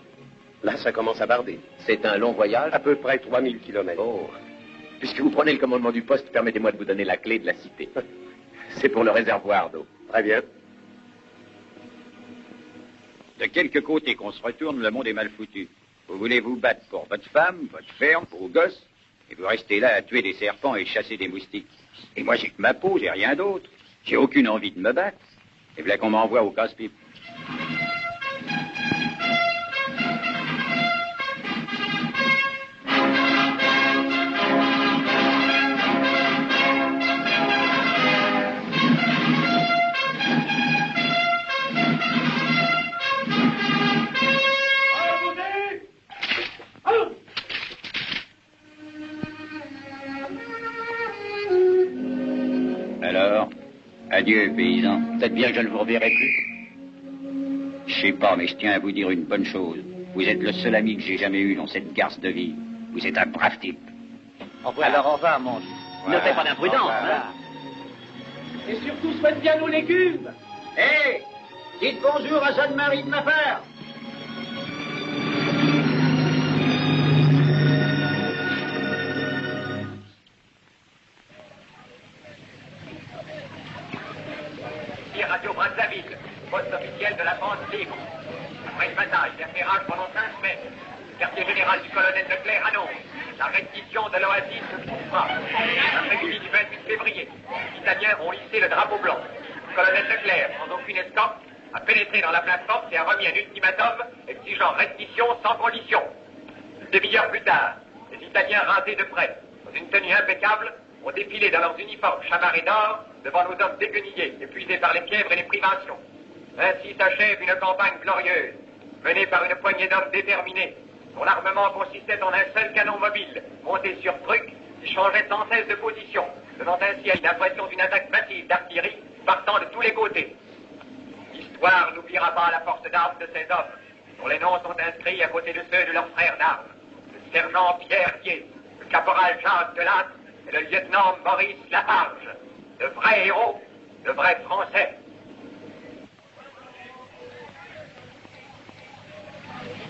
Là, ça commence à barder. C'est un long voyage? À peu près 3000 kilomètres. Oh. Puisque vous prenez le commandement du poste, permettez-moi de vous donner la clé de la cité. C'est pour le réservoir d'eau. Très bien. De quelque côté qu'on se retourne, le monde est mal foutu. Vous voulez vous battre pour votre femme, votre ferme, pour vos gosses, et vous restez là à tuer des serpents et chasser des moustiques. Et moi, j'ai que ma peau, j'ai rien d'autre. J'ai aucune envie de me battre. Et voilà qu'on m'envoie au casse-pipe. Alors, adieu, paysan. Peut-être bien que je ne vous reverrai plus. Je sais pas, mais je tiens à vous dire une bonne chose. Vous êtes le seul ami que j'ai jamais eu dans cette garce de vie. Vous êtes un brave type. Au revoir. Alors, au revoir, mon... Ne fais pas d'imprudence, hein. Et surtout, souhaite bien nos légumes. Hé, dites bonjour à Jeanne-Marie de ma part. Radio Brazzaville, poste officiel de la France libre. Après une bataille d'interrage pendant 5 semaines, le quartier général du colonel Leclerc annonce la reddition de l'oasis de Koufra. L'après-midi du 28 février, les Italiens ont hissé le drapeau blanc. Le colonel Leclerc, sans aucune escorte, a pénétré dans la place forte et a remis un ultimatum exigeant reddition sans condition. Une demi-heure plus tard, les Italiens rasés de près, dans une tenue impeccable, ont défilé dans leurs uniformes chamarrés d'or devant nos hommes déguenillés, épuisés par les fièvres et les privations. Ainsi s'achève une campagne glorieuse, menée par une poignée d'hommes déterminés, dont l'armement consistait en un seul canon mobile, monté sur truc, qui changeait sans cesse de position, donnant ainsi une impression d'une attaque massive d'artillerie partant de tous les côtés. L'histoire n'oubliera pas la force d'armes de ces hommes, dont les noms sont inscrits à côté de ceux de leurs frères d'armes. Le sergent Pierre Dier, le caporal Jacques Delattre et le lieutenant Maurice Lafarge. De vrais héros, de vrais Français.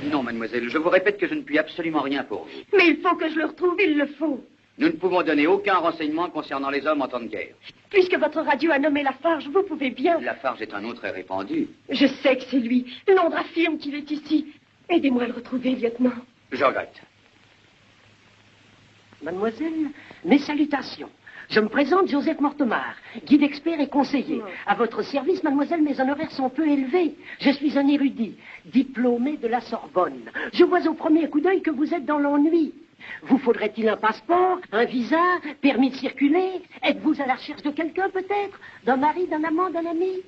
Non, mademoiselle, je vous répète que je ne puis absolument rien pour vous. Mais il faut que je le retrouve, il le faut. Nous ne pouvons donner aucun renseignement concernant les hommes en temps de guerre. Puisque votre radio a nommé Lafarge, vous pouvez bien... Lafarge est un nom très répandu. Je sais que c'est lui. Londres affirme qu'il est ici. Aidez-moi à le retrouver, lieutenant. Je regrette. Mademoiselle, mes salutations. Je me présente, Joseph Mortemart, guide expert et conseiller. À votre service, mademoiselle, mes honoraires sont peu élevés. Je suis un érudit, diplômé de la Sorbonne. Je vois au premier coup d'œil que vous êtes dans l'ennui. Vous faudrait-il un passeport, un visa, permis de circuler? Êtes-vous à la recherche de quelqu'un, peut-être? D'un mari, d'un amant, d'un ami?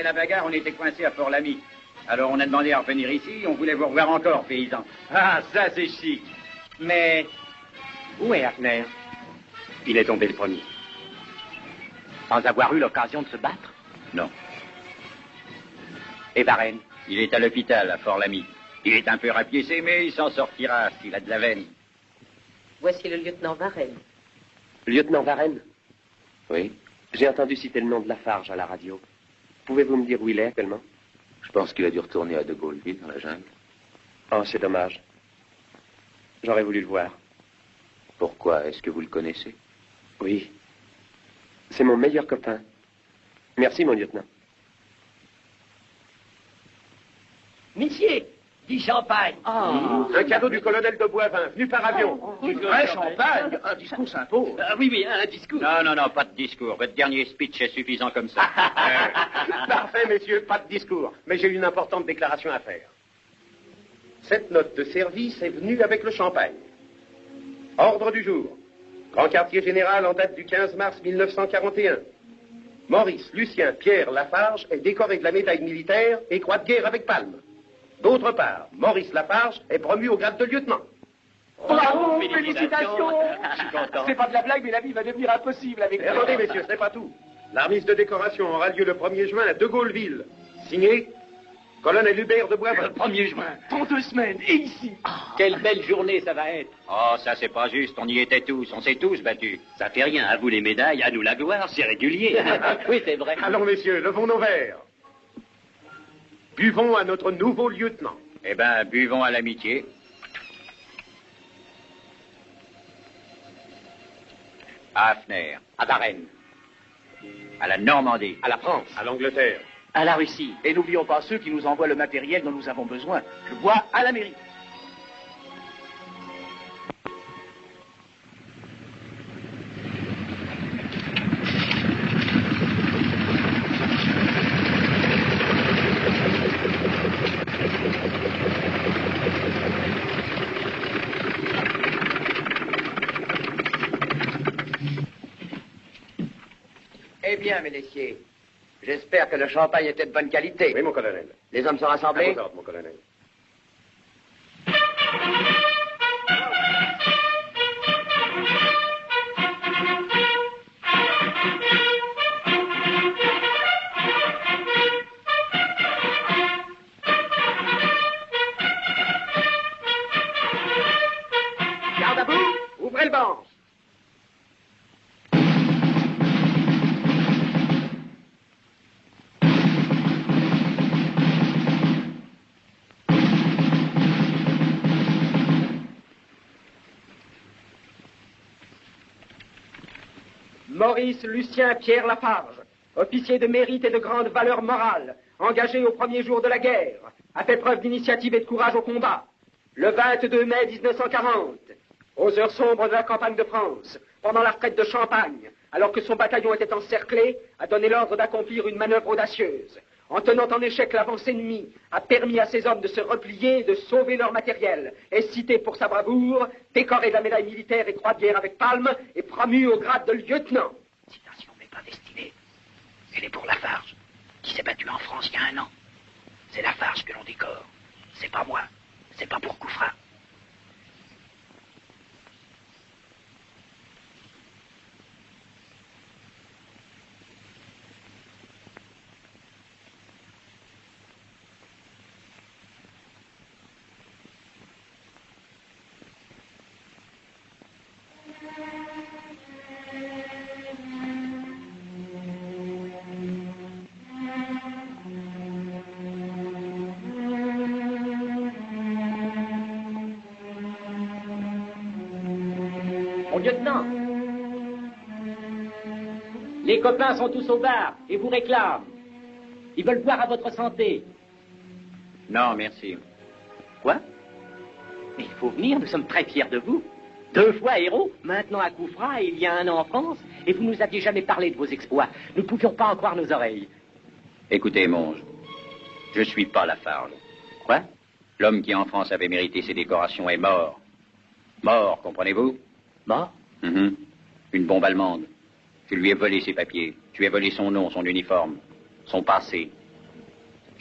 la bagarre, on était coincés à Fort-Lamy. Alors on a demandé à revenir ici, on voulait vous revoir encore, paysan. Ah, ça c'est chic. Mais où est Hafner? Il est tombé le premier. Sans avoir eu l'occasion de se battre? Non. Et Varenne? Il est à l'hôpital, à Fort-Lamy. Il est un peu rapiécé, mais il s'en sortira s'il a de la veine. Voici le lieutenant Varenne. Lieutenant Varenne? Oui? J'ai entendu citer le nom de Lafarge à la radio. Pouvez-vous me dire où il est actuellement? Je pense qu'il a dû retourner à De Gauleville, dans la jungle. Oh, c'est dommage. J'aurais voulu le voir. Pourquoi? Est-ce que vous le connaissez? Oui. C'est mon meilleur copain. Merci, mon lieutenant. Monsieur, du champagne. Un cadeau du colonel de Boivin, venu par avion. Du vrai champagne. Un discours s'impose. Oui, un discours. Non, pas de discours. Votre dernier speech est suffisant comme ça. Parfait, messieurs, pas de discours. Mais j'ai une importante déclaration à faire. Cette note de service est venue avec le champagne. Ordre du jour. Grand quartier général en date du 15 mars 1941. Maurice Lucien Pierre Lafarge est décoré de la médaille militaire et croix de guerre avec palme. D'autre part, Maurice Lafarge est promu au grade de lieutenant. Bravo, félicitations. C'est pas de la blague, mais la vie va devenir impossible avec Et attendez, messieurs, ce n'est pas tout. La remise de décoration aura lieu le 1er juin à De Gauleville. Signé, colonel Hubert de Boivin. Le 1er juin, dans 2 semaines, et ici. Quelle belle journée ça va être. Oh, ça c'est pas juste, on y était tous, on s'est tous battus. Ça fait rien, à vous les médailles, à nous la gloire, c'est régulier. Oui, c'est vrai. Allons, messieurs, levons nos verres. Buvons à notre nouveau lieutenant. Eh ben, buvons à l'amitié. À Hafner. À Varenne. À la Normandie. À la France. À l'Angleterre. À la Russie. Et n'oublions pas ceux qui nous envoient le matériel dont nous avons besoin. Je bois à l'Amérique. Eh bien, mes messieurs, j'espère que le champagne était de bonne qualité. Oui, mon colonel. Les hommes sont rassemblés? À vos ordres, mon colonel. Garde à vous, ouvrez le banc. Maurice Lucien Pierre Lafarge, officier de mérite et de grande valeur morale, engagé au premier jour de la guerre, a fait preuve d'initiative et de courage au combat. Le 22 mai 1940, aux heures sombres de la campagne de France, pendant la retraite de Champagne, alors que son bataillon était encerclé, a donné l'ordre d'accomplir une manœuvre audacieuse. En tenant en échec l'avance ennemie, a permis à ses hommes de se replier et de sauver leur matériel, est cité pour sa bravoure, décoré de la médaille militaire et croix de guerre avec palme, et promu au grade de lieutenant. Citation mais pas destinée. Elle est pour Lafarge, qui s'est battu en France il y a 1 an. C'est Lafarge que l'on décore. C'est pas moi. C'est pas pour Coufra. Mon lieutenant, les copains sont tous au bar et vous réclament. Ils veulent boire à votre santé. Non, merci. Quoi? Mais il faut venir, nous sommes très fiers de vous. 2 fois héros, maintenant à Coufra et il y a 1 an en France, et vous nous aviez jamais parlé de vos exploits. Nous ne pouvions pas en croire nos oreilles. Écoutez, Monge, je suis pas Lafarge. Quoi? L'homme qui en France avait mérité ses décorations est mort. Mort, comprenez-vous? Mort? Une bombe allemande. Tu lui as volé ses papiers. Tu as volé son nom, son uniforme, son passé.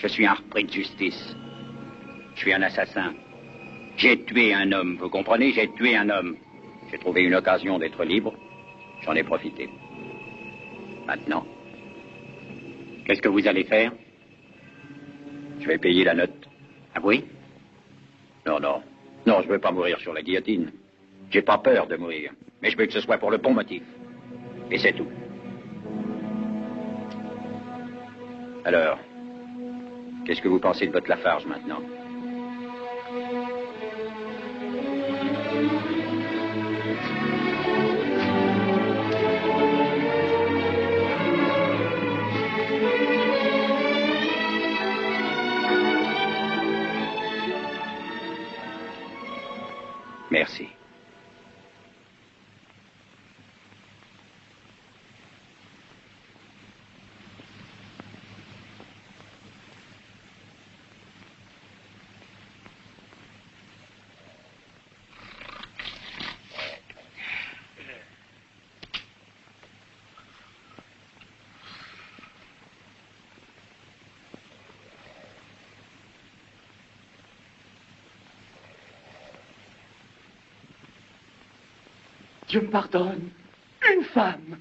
Je suis un repris de justice. Je suis un assassin. J'ai tué un homme, vous comprenez? J'ai tué un homme. J'ai trouvé une occasion d'être libre. J'en ai profité. Maintenant, Qu'est-ce que vous allez faire? je vais payer la note. Ah oui? Non, non. Non, je veux pas mourir sur la guillotine. J'ai pas peur de mourir. Mais je veux que ce soit pour le bon motif. Et c'est tout. Alors, qu'est-ce que vous pensez de votre Lafarge maintenant? Merci. Dieu me pardonne. Une femme.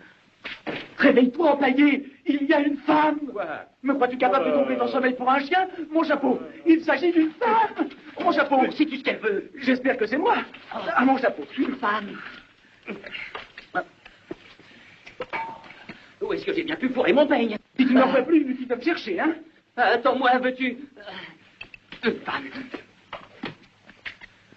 Réveille-toi, employé. Il y a une femme. Quoi? Me crois-tu capable de tomber dans le sommeil pour un chien? Mon chapeau. Il s'agit d'une femme. Mon chapeau. Sais-tu ce qu'elle veut? J'espère que c'est moi. Ah, mon chapeau. Une femme. Où est-ce que j'ai bien pu fourrer mon peigne? Si tu n'en peux plus, inutile de me chercher, hein? Attends-moi, veux-tu? Une femme.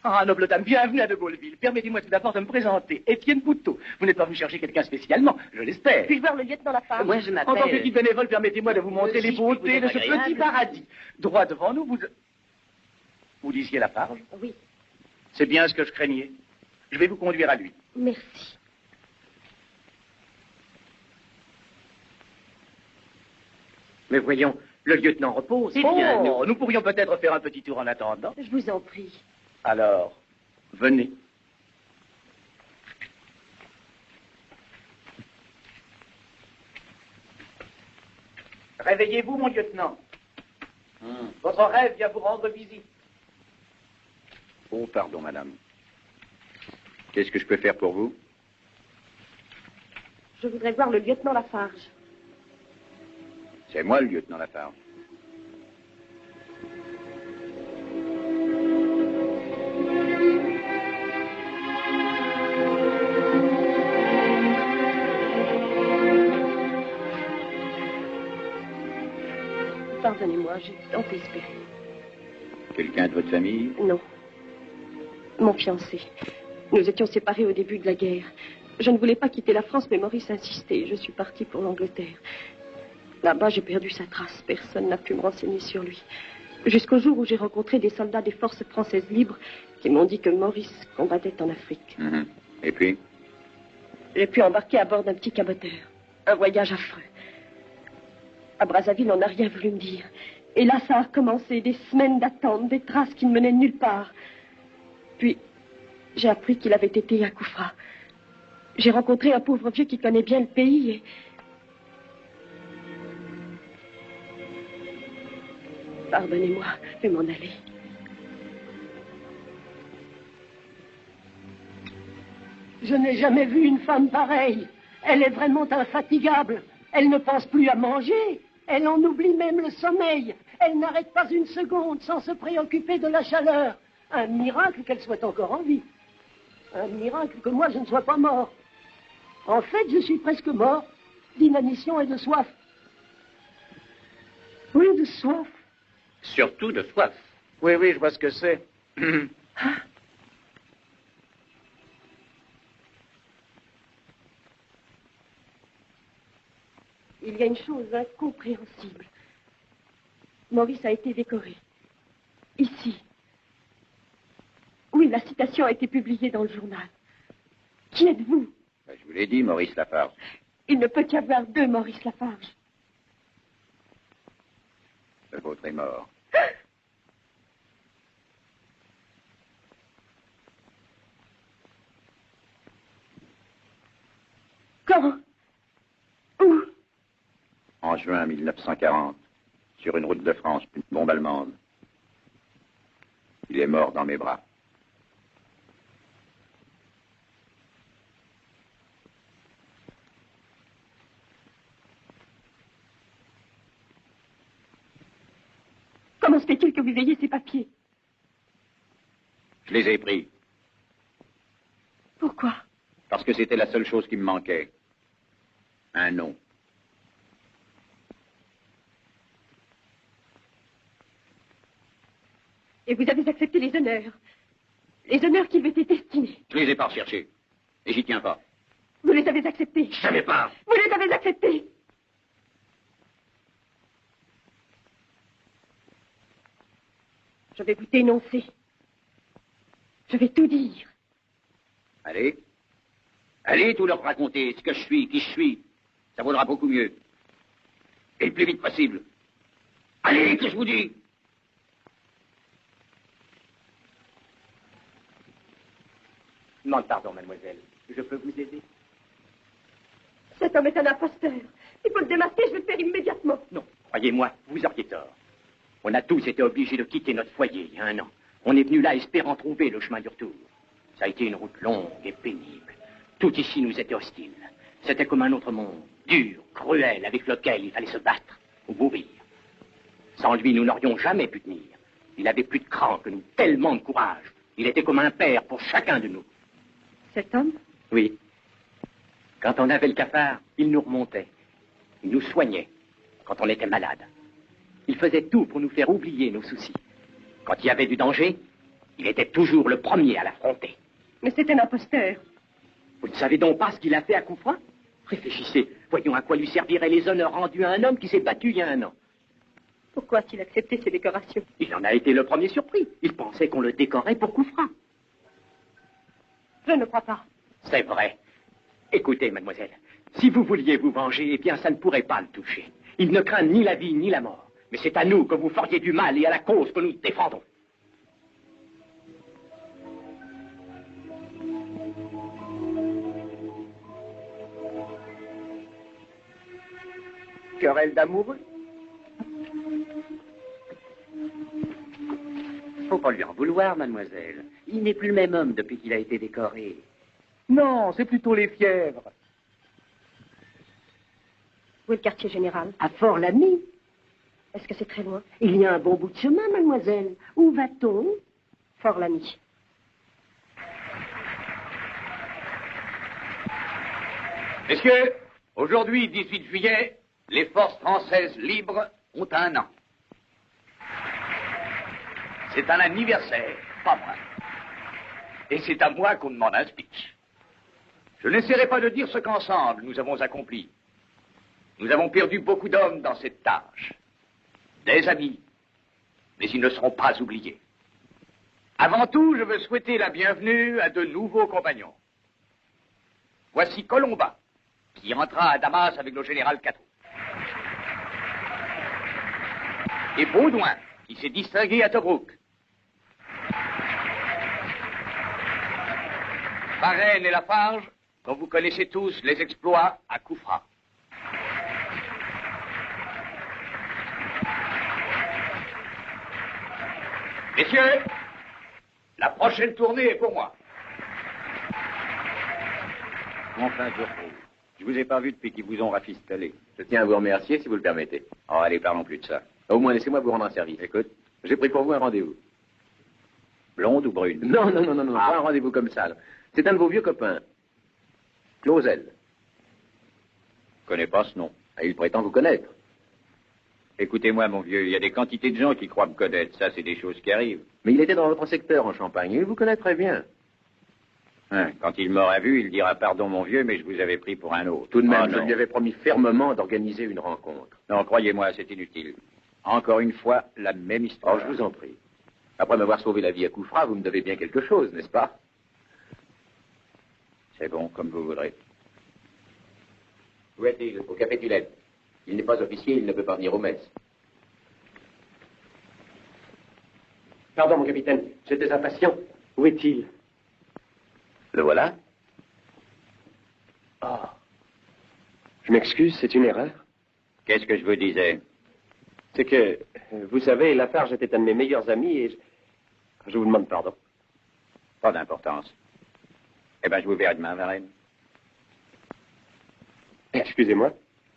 Ah, noble dame, bienvenue à de Gauleville. Permettez-moi tout d'abord de me présenter. Étienne Poutot. Vous n'êtes pas venu chercher quelqu'un spécialement, je l'espère. Puis-je voir le lieutenant Lafarge? Moi, je m'appelle... En tant que petit bénévole, permettez-moi de vous montrer les beautés de ce petit paradis. Droit devant nous, vous disiez Lafarge? Oui. C'est bien ce que je craignais. Je vais vous conduire à lui. Merci. Mais voyons, le lieutenant repose. Eh bien, nous pourrions peut-être faire un petit tour en attendant. Je vous en prie. Alors, venez. Réveillez-vous, mon lieutenant. Votre rêve vient vous rendre visite. Oh, pardon, madame. Qu'est-ce que je peux faire pour vous? Je voudrais voir le lieutenant Lafarge. C'est moi, le lieutenant Lafarge. Pardonnez-moi, j'ai tant espéré. Quelqu'un de votre famille? Non. Mon fiancé. Nous étions séparés au début de la guerre. Je ne voulais pas quitter la France, mais Maurice insistait. Je suis partie pour l'Angleterre. Là-bas, j'ai perdu sa trace. Personne n'a pu me renseigner sur lui. Jusqu'au jour où j'ai rencontré des soldats des forces françaises libres qui m'ont dit que Maurice combattait en Afrique. Et puis? J'ai pu embarquer à bord d'un petit caboteur. Un voyage affreux. À Brazzaville, on n'a rien voulu me dire. Et là, ça a recommencé. Des semaines d'attente, des traces qui ne menaient nulle part. Puis, j'ai appris qu'il avait été à Koufra. J'ai rencontré un pauvre vieux qui connaît bien le pays et... Pardonnez-moi, je vais m'en aller. Je n'ai jamais vu une femme pareille. Elle est vraiment infatigable. Elle ne pense plus à manger. Elle en oublie même le sommeil. Elle n'arrête pas une seconde sans se préoccuper de la chaleur. Un miracle qu'elle soit encore en vie. Un miracle que moi je ne sois pas mort. En fait, je suis presque mort d'inanition et de soif. Oui, de soif. Surtout de soif. Oui, je vois ce que c'est. Il y a une chose incompréhensible. Maurice a été décoré. Ici. Oui, la citation a été publiée dans le journal. Qui êtes-vous? Je vous l'ai dit, Maurice Lafarge. Il ne peut y avoir deux Maurice Lafarge. Le vôtre est mort. Quand? Où? En juin 1940, sur une route de France, une bombe allemande. Il est mort dans mes bras. Comment se fait-il que vous ayez ces papiers? Je les ai pris. Pourquoi? Parce que c'était la seule chose qui me manquait. Un nom. Et vous avez accepté les honneurs. Les honneurs qui vous étaient destinés. Je les ai pas recherchés. Et j'y tiens pas. Vous les avez acceptés. Je savais pas. Vous les avez acceptés. Je vais vous dénoncer. Je vais tout dire. Allez. Allez tout leur raconter ce que je suis, qui je suis. Ça vaudra beaucoup mieux. Et le plus vite possible. Allez, que je vous dis. Demande pardon, mademoiselle. Je peux vous aider? Cet homme est un imposteur. Il faut le démasquer, je vais le faire immédiatement. Non, croyez-moi, vous auriez tort. On a tous été obligés de quitter notre foyer il y a 1 an. On est venu là espérant trouver le chemin du retour. Ça a été une route longue et pénible. Tout ici nous était hostile. C'était comme un autre monde, dur, cruel, avec lequel il fallait se battre ou mourir. Sans lui, nous n'aurions jamais pu tenir. Il avait plus de cran que nous, tellement de courage. Il était comme un père pour chacun de nous. Cet homme? Oui. Quand on avait le cafard, il nous remontait. Il nous soignait quand on était malade. Il faisait tout pour nous faire oublier nos soucis. Quand il y avait du danger, il était toujours le premier à l'affronter. Mais c'est un imposteur. Vous ne savez donc pas ce qu'il a fait à Koufra? Réfléchissez, voyons à quoi lui serviraient les honneurs rendus à un homme qui s'est battu il y a 1 an. Pourquoi a-t-il accepté ces décorations? Il en a été le premier surpris. Il pensait qu'on le décorait pour Koufra. Je ne crois pas. C'est vrai. Écoutez, mademoiselle, si vous vouliez vous venger, eh bien, ça ne pourrait pas le toucher. Il ne craint ni la vie ni la mort. Mais c'est à nous que vous feriez du mal et à la cause que nous défendons. Querelle d'amoureux? Faut pas lui en vouloir, mademoiselle. Il n'est plus le même homme depuis qu'il a été décoré. Non, c'est plutôt les fièvres. Où est le quartier général? À Fort-Lamy. Est-ce que c'est très loin? Il y a un bon bout de chemin, mademoiselle. Où va-t-on? Fort-Lamy. Messieurs, aujourd'hui, 18 juillet, les forces françaises libres ont 1 an. C'est un anniversaire, pas moins. Et c'est à moi qu'on demande un speech. Je n'essaierai pas de dire ce qu'ensemble nous avons accompli. Nous avons perdu beaucoup d'hommes dans cette tâche. Des amis. Mais ils ne seront pas oubliés. Avant tout, je veux souhaiter la bienvenue à de nouveaux compagnons. Voici Colomba, qui entra à Damas avec le général Cateau. Et Baudouin, qui s'est distingué à Tobrouk. Varenne et Lafarge, dont vous connaissez tous les exploits à Koufra. Messieurs, la prochaine tournée est pour moi. Enfin, je retrouve. Je vous ai pas vu depuis qu'ils vous ont rafistolé. Je tiens à vous remercier si vous le permettez. Oh, allez, parlons plus de ça. Au moins, laissez-moi vous rendre un service. Écoute, j'ai pris pour vous un rendez-vous. Blonde ou brune? Non, pas un rendez-vous comme ça. Là. C'est un de vos vieux copains. Clausel. Je connais pas ce nom. Ah, il prétend vous connaître. Écoutez-moi, mon vieux, il y a des quantités de gens qui croient me connaître. Ça, c'est des choses qui arrivent. Mais il était dans votre secteur en Champagne. Il vous connaît très bien. Hein, quand il m'aura vu, il dira pardon, mon vieux, mais je vous avais pris pour un autre. Tout de même, Oh, je non. lui avais promis fermement d'organiser une rencontre. Non, croyez-moi, c'est inutile. Encore une fois, la même histoire. Oh, je vous en prie. Après m'avoir sauvé la vie à Koufra, vous me devez bien quelque chose, n'est-ce pas? C'est bon, comme vous voudrez. Où est-il? Au café Tulette. Il n'est pas officier, il ne peut pas venir aux messes. Pardon, mon capitaine, j'étais impatient. Où est-il? Le voilà? Oh. Je m'excuse, c'est une erreur. Qu'est-ce que je vous disais? C'est que, vous savez, Lafarge était un de mes meilleurs amis et je vous demande pardon. Pas d'importance. Eh bien, je vous verrai demain, Varenne. Excusez-moi.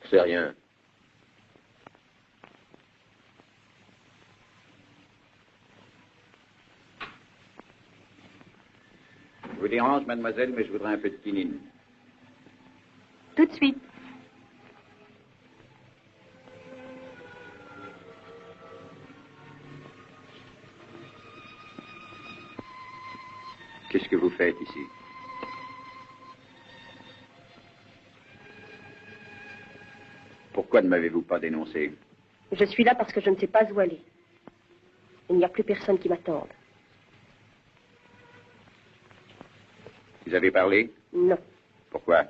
C'est rien. Je vous dérange, mademoiselle, mais je voudrais un peu de quinine. Tout de suite. Qu'est-ce que vous faites ici? Pourquoi ne m'avez-vous pas dénoncé? Je suis là parce que je ne sais pas où aller. Il n'y a plus personne qui m'attende. Vous avez parlé? Non. Pourquoi?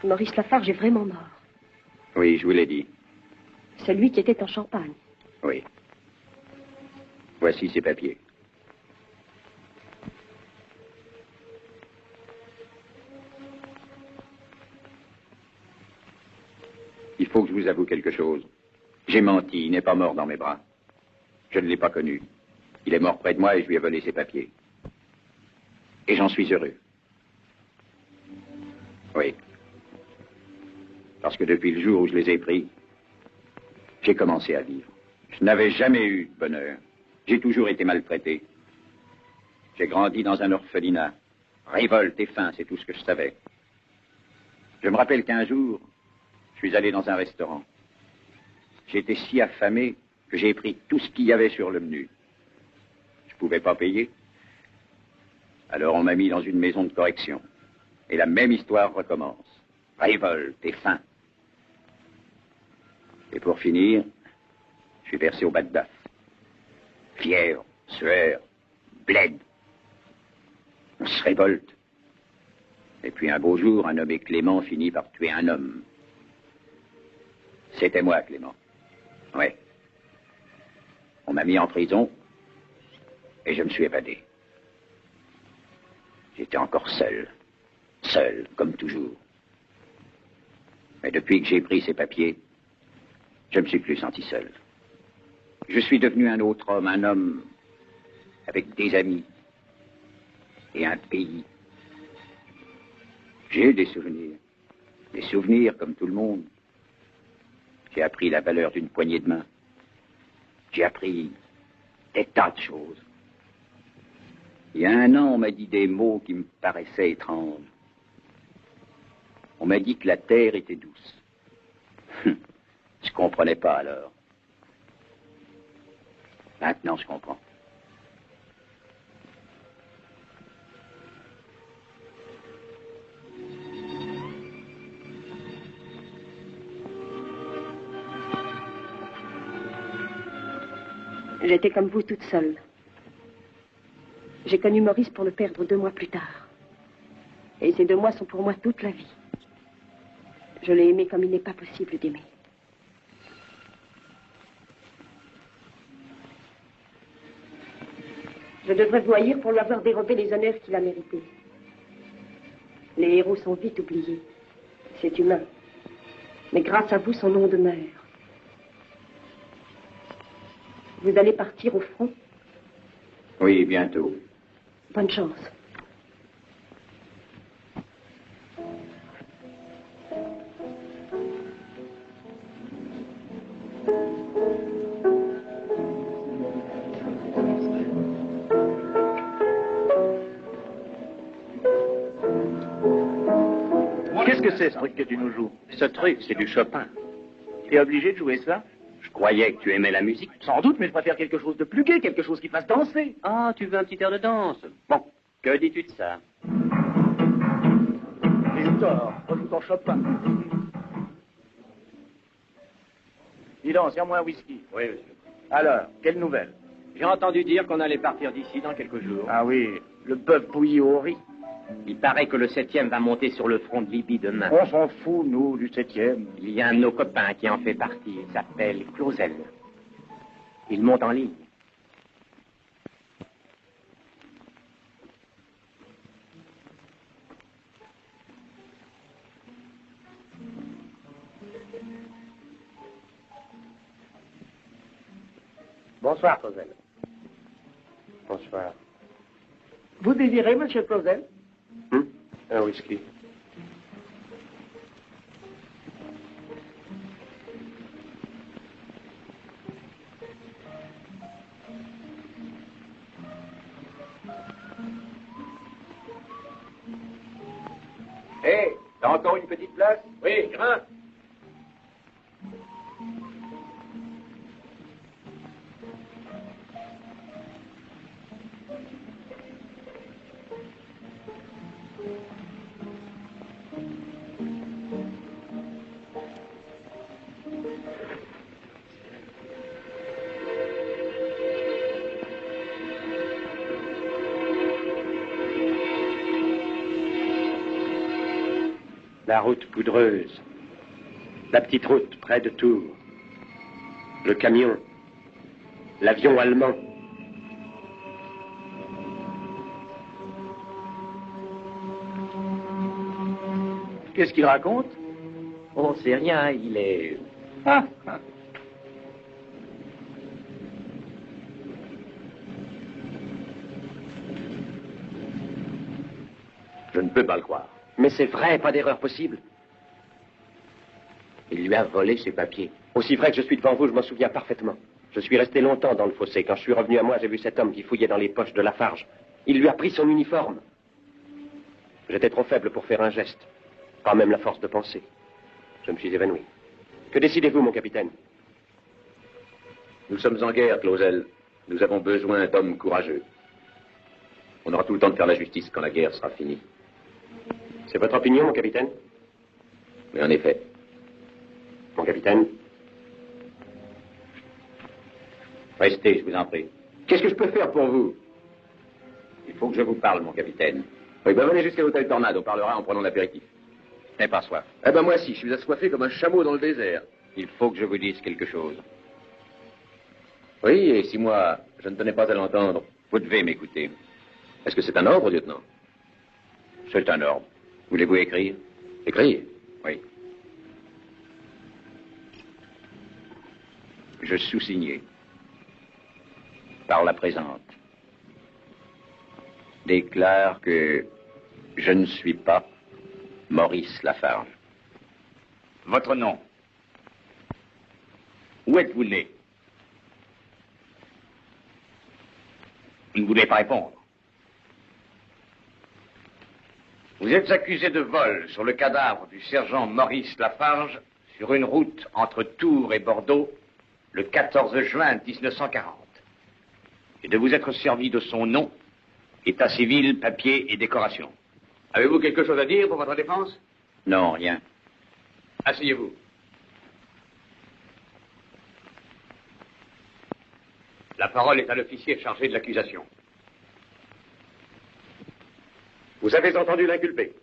Maurice Lafarge est vraiment mort. Oui, je vous l'ai dit. Celui qui était en Champagne. Oui. Voici ces papiers. Il faut que je vous avoue quelque chose. J'ai menti, il n'est pas mort dans mes bras. Je ne l'ai pas connu. Il est mort près de moi et je lui ai volé ses papiers. Et j'en suis heureux. Oui. Parce que depuis le jour où je les ai pris, j'ai commencé à vivre. Je n'avais jamais eu de bonheur. J'ai toujours été maltraité. J'ai grandi dans un orphelinat. Révolte et faim, c'est tout ce que je savais. Je me rappelle qu'un jour, je suis allé dans un restaurant. J'étais si affamé que j'ai pris tout ce qu'il y avait sur le menu. Je ne pouvais pas payer. Alors on m'a mis dans une maison de correction. Et la même histoire recommence. Révolte et faim. Et pour finir, je suis versé au bas de baf. Fièvre, sueur, bled. On se révolte. Et puis un beau jour, un nommé Clément finit par tuer un homme. C'était moi, Clément. Ouais. On m'a mis en prison et je me suis évadé. J'étais encore seul. Seul, comme toujours. Mais depuis que j'ai pris ces papiers, je ne me suis plus senti seul. Je suis devenu un autre homme, un homme avec des amis et un pays. J'ai eu des souvenirs comme tout le monde. J'ai appris la valeur d'une poignée de main. J'ai appris des tas de choses. Il y a un an, on m'a dit des mots qui me paraissaient étranges. On m'a dit que la terre était douce. Je comprenais pas alors. Maintenant, je comprends. J'étais comme vous, toute seule. J'ai connu Maurice pour le perdre 2 mois plus tard. Et ces 2 mois sont pour moi toute la vie. Je l'ai aimé comme il n'est pas possible d'aimer. Je devrais vous haïr pour lui avoir dérobé les honneurs qu'il a mérités. Les héros sont vite oubliés. C'est humain. Mais grâce à vous, son nom demeure. Vous allez partir au front? Oui, bientôt. Bonne chance. Qu'est-ce que c'est, ce truc que tu nous joues? Ce truc, c'est du Chopin. T'es obligé de jouer ça? Je croyais que tu aimais la musique. Sans doute, mais je préfère quelque chose de plus gai, quelque chose qui fasse danser. Ah, tu veux un petit air de danse? Bon, que dis-tu de ça? Victor, rejoue ton Chopin. Dis donc, serre-moi un whisky. Oui, monsieur. Alors, quelle nouvelle? J'ai entendu dire qu'on allait partir d'ici dans quelques jours. Ah oui, le bœuf bouilli au riz. Il paraît que le 7e va monter sur le front de Libye demain. On s'en fout, nous, du 7e. Il y a un de nos copains qui en fait partie. Il s'appelle Clausel. Il monte en ligne. Bonsoir, Clausel. Bonsoir. Vous désirez, monsieur Clausel? Un whisky. Hé, t'as encore une petite place? Oui, Grain. La route poudreuse. La petite route près de Tours. Le camion. L'avion allemand. Qu'est-ce qu'il raconte? Oh, c'est rien, il est... Je ne peux pas le croire. Mais c'est vrai, pas d'erreur possible. Il lui a volé ses papiers. Aussi vrai que je suis devant vous, je m'en souviens parfaitement. Je suis resté longtemps dans le fossé. Quand je suis revenu à moi, j'ai vu cet homme qui fouillait dans les poches de Lafarge. Il lui a pris son uniforme. J'étais trop faible pour faire un geste. Pas même la force de penser. Je me suis évanoui. Que décidez-vous, mon capitaine? Nous sommes en guerre, Clausel. Nous avons besoin d'hommes courageux. On aura tout le temps de faire la justice quand la guerre sera finie. C'est votre opinion, mon capitaine? Mais en effet. Mon capitaine? Restez, je vous en prie. Qu'est-ce que je peux faire pour vous? Il faut que je vous parle, mon capitaine. Oui, ben venez jusqu'à l'hôtel Tornade, on parlera en prenant l'apéritif. Je n'ai pas soif. Eh ben moi aussi, je suis assoiffé comme un chameau dans le désert. Il faut que je vous dise quelque chose. Oui, et si moi, je ne tenais pas à l'entendre... Vous devez m'écouter. Est-ce que c'est un ordre, lieutenant? C'est un ordre. Voulez-vous écrire? Écrire? Oui. Je sous-signais. Par la présente. Déclare que je ne suis pas Maurice Lafarge. Votre nom? Où êtes-vous né? Vous ne voulez pas répondre. Vous êtes accusé de vol sur le cadavre du sergent Maurice Lafarge sur une route entre Tours et Bordeaux le 14 juin 1940. Et de vous être servi de son nom, état civil, papier et décoration. Avez-vous quelque chose à dire pour votre défense? Non, rien. Asseyez-vous. La parole est à l'officier chargé de l'accusation. Vous avez entendu l'inculpé.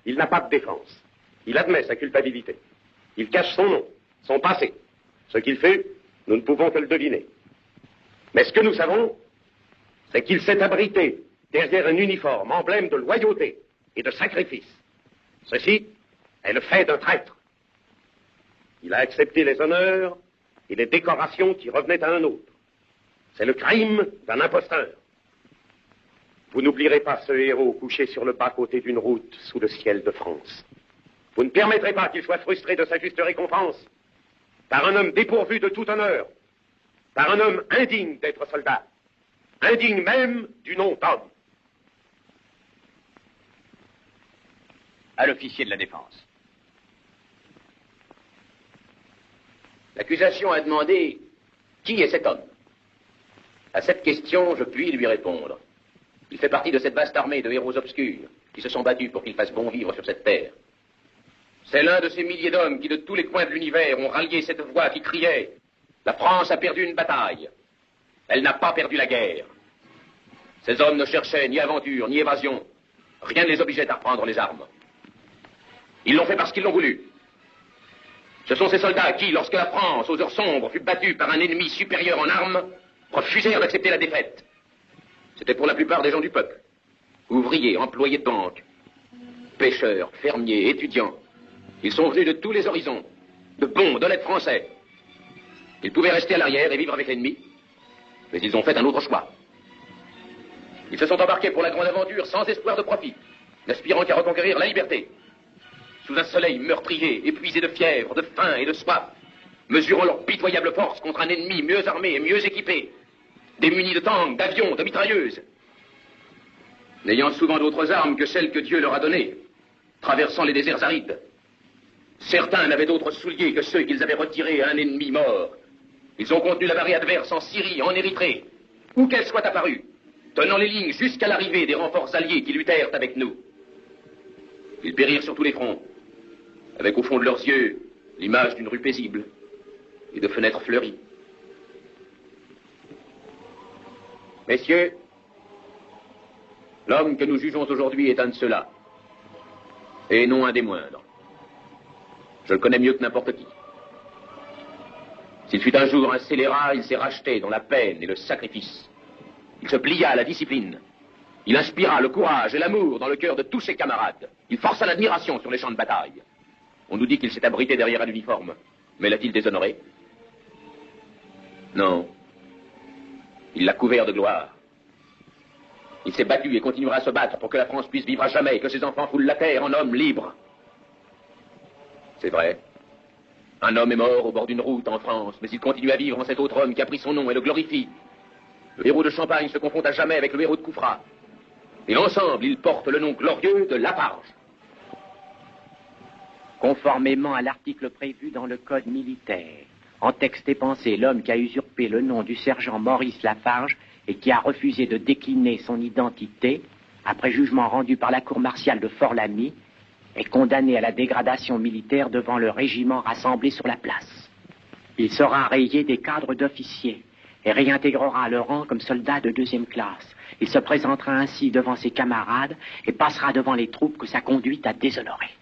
Il n'a pas de défense. Il admet sa culpabilité. Il cache son nom, son passé. Ce qu'il fait, nous ne pouvons que le deviner. Mais ce que nous savons, c'est qu'il s'est abrité derrière un uniforme, emblème de loyauté et de sacrifice. Ceci est le fait d'un traître. Il a accepté les honneurs et les décorations qui revenaient à un autre. C'est le crime d'un imposteur. Vous n'oublierez pas ce héros couché sur le bas-côté d'une route sous le ciel de France. Vous ne permettrez pas qu'il soit frustré de sa juste récompense par un homme dépourvu de tout honneur, par un homme indigne d'être soldat, indigne même du nom d'homme. À l'officier de la défense. L'accusation a demandé qui est cet homme. À cette question, je puis lui répondre. Il fait partie de cette vaste armée de héros obscurs qui se sont battus pour qu'il fasse bon vivre sur cette terre. C'est l'un de ces milliers d'hommes qui, de tous les coins de l'univers, ont rallié cette voix qui criait « La France a perdu une bataille. Elle n'a pas perdu la guerre. » Ces hommes ne cherchaient ni aventure, ni évasion. Rien ne les obligeait à reprendre les armes. Ils l'ont fait parce qu'ils l'ont voulu. Ce sont ces soldats qui, lorsque la France, aux heures sombres, fut battue par un ennemi supérieur en armes, refusèrent d'accepter la défaite. C'était pour la plupart des gens du peuple. Ouvriers, employés de banque, pêcheurs, fermiers, étudiants. Ils sont venus de tous les horizons, de bons, d'honnêtes Français. Ils pouvaient rester à l'arrière et vivre avec l'ennemi, Mais ils ont fait un autre choix. Ils se sont embarqués pour la grande aventure sans espoir de profit, n'aspirant qu'à reconquérir la liberté. Sous un soleil meurtrier, épuisé de fièvre, de faim et de soif, mesurant leur pitoyable force contre un ennemi mieux armé et mieux équipé, démunis de tanks, d'avions, de mitrailleuses, n'ayant souvent d'autres armes que celles que Dieu leur a données, traversant les déserts arides. Certains n'avaient d'autres souliers que ceux qu'ils avaient retirés à un ennemi mort. Ils ont contenu la marée adverse en Syrie, en Érythrée, où qu'elle soit apparue, tenant les lignes jusqu'à l'arrivée des renforts alliés qui luttèrent avec nous. Ils périrent sur tous les fronts, avec au fond de leurs yeux l'image d'une rue paisible et de fenêtres fleuries. Messieurs, l'homme que nous jugeons aujourd'hui est un de ceux-là, et non un des moindres. Je le connais mieux que n'importe qui. S'il fut un jour un scélérat, il s'est racheté dans la peine et le sacrifice. Il se plia à la discipline. Il inspira le courage et l'amour dans le cœur de tous ses camarades. Il força l'admiration sur les champs de bataille. On nous dit qu'il s'est abrité derrière un uniforme. Mais l'a-t-il déshonoré? Non. Il l'a couvert de gloire. Il s'est battu et continuera à se battre pour que la France puisse vivre à jamais et que ses enfants foulent la terre en hommes libres. C'est vrai. Un homme est mort au bord d'une route en France, mais il continue à vivre en cet autre homme qui a pris son nom et le glorifie. Le héros de Champagne se confond à jamais avec le héros de Coufra. Et ensemble, ils portent le nom glorieux de Lafarge. Conformément à l'article prévu dans le Code militaire, en texte et pensée, l'homme qui a usurpé le nom du sergent Maurice Lafarge et qui a refusé de décliner son identité, après jugement rendu par la cour martiale de Fort-Lamy, est condamné à la dégradation militaire devant le régiment rassemblé sur la place. Il sera rayé des cadres d'officiers et réintégrera le rang comme soldat de 2e classe. Il se présentera ainsi devant ses camarades et passera devant les troupes que sa conduite a déshonorées.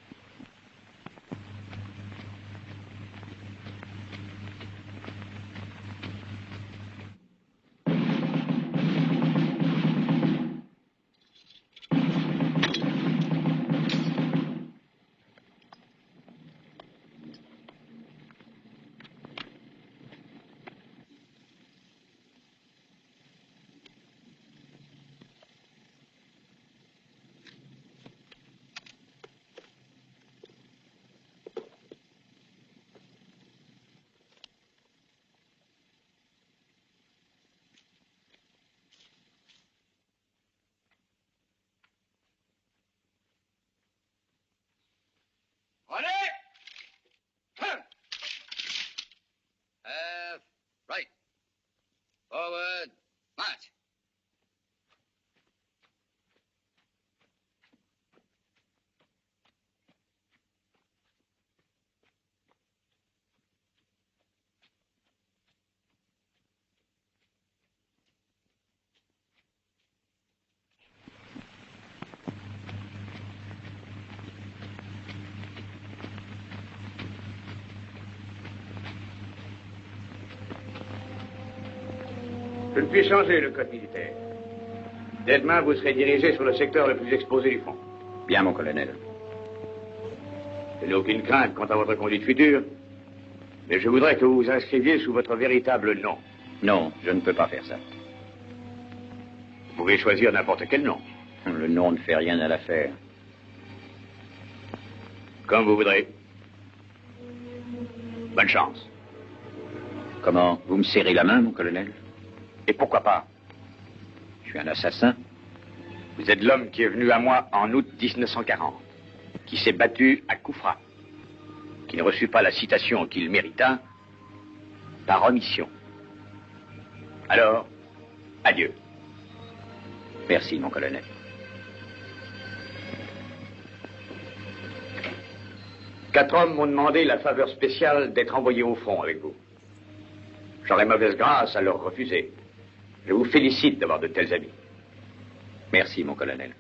Right. Forward. March. Je ne puis changer le code militaire. Dès demain, vous serez dirigé sur le secteur le plus exposé du front. Bien, mon colonel. Je n'ai aucune crainte quant à votre conduite future, mais je voudrais que vous vous inscriviez sous votre véritable nom. Non, je ne peux pas faire ça. Vous pouvez choisir n'importe quel nom. Le nom ne fait rien à l'affaire. Comme vous voudrez. Bonne chance. Comment? Vous me serrez la main, mon colonel? Et pourquoi pas? Je suis un assassin. Vous êtes l'homme qui est venu à moi en août 1940, qui s'est battu à Coufra, qui ne reçut pas la citation qu'il mérita, par omission. Alors, adieu. Merci, mon colonel. Quatre hommes m'ont demandé la faveur spéciale d'être envoyé au front avec vous. J'aurais mauvaise grâce à leur refuser. Je vous félicite d'avoir de tels amis. Merci, mon colonel.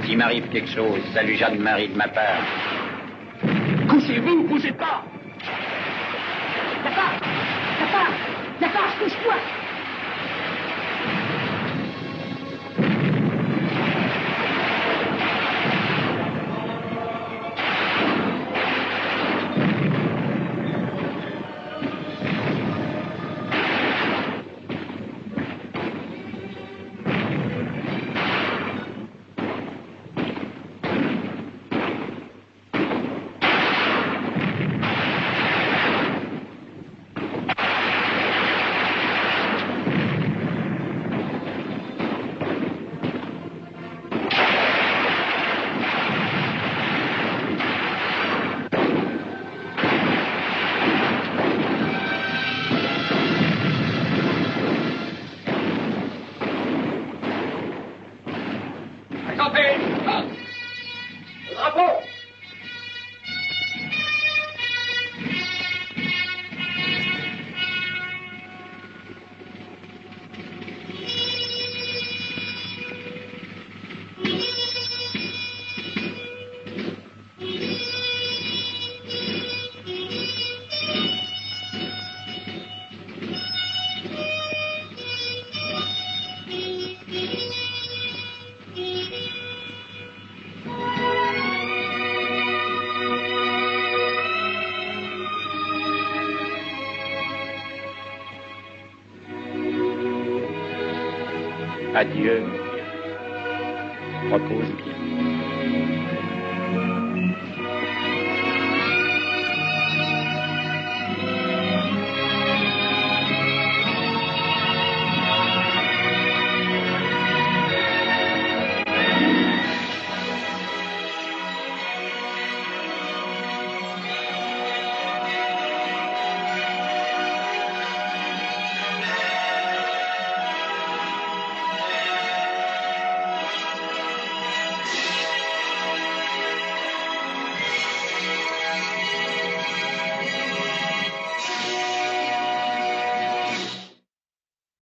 S'il m'arrive quelque chose, salut Jeanne-Marie de ma part. Couchez-vous, bougez pas. D'accord, couche-toi. Adieu. Repose bien.